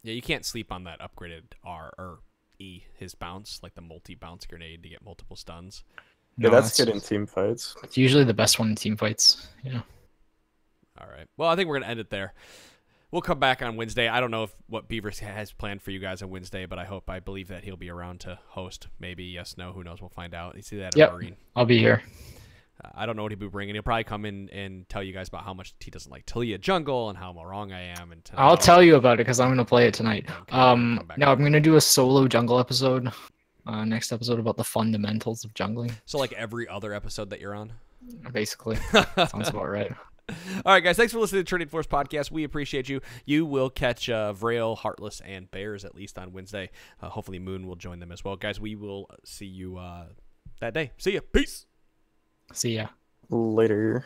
Yeah, you can't sleep on that upgraded R or E, his bounce, like the multi-bounce grenade to get multiple stuns. Yeah, that's good in team fights. It's usually the best one in team fights. Yeah. All right. Well, I think we're gonna end it there. We'll come back on Wednesday. I don't know what Beavers has planned for you guys on Wednesday, but I believe that he'll be around to host. Maybe yes, no, who knows? We'll find out. You see that at Marine. I'll be here. I don't know what he'll be bringing. He'll probably come in and tell you guys about how much he doesn't like Taliyah jungle and how wrong I am. And I'll tell you about it because I'm going to play it tonight. I'm going to do a solo jungle episode. Next episode about the fundamentals of jungling. So like every other episode that you're on? Basically. Sounds about right. All right, guys. Thanks for listening to Trinity Force Podcast. We appreciate you. You will catch Vrail, Heartless, and Bears at least on Wednesday. Hopefully Moon will join them as well. Guys, we will see you that day. See ya. Peace. See ya. Later.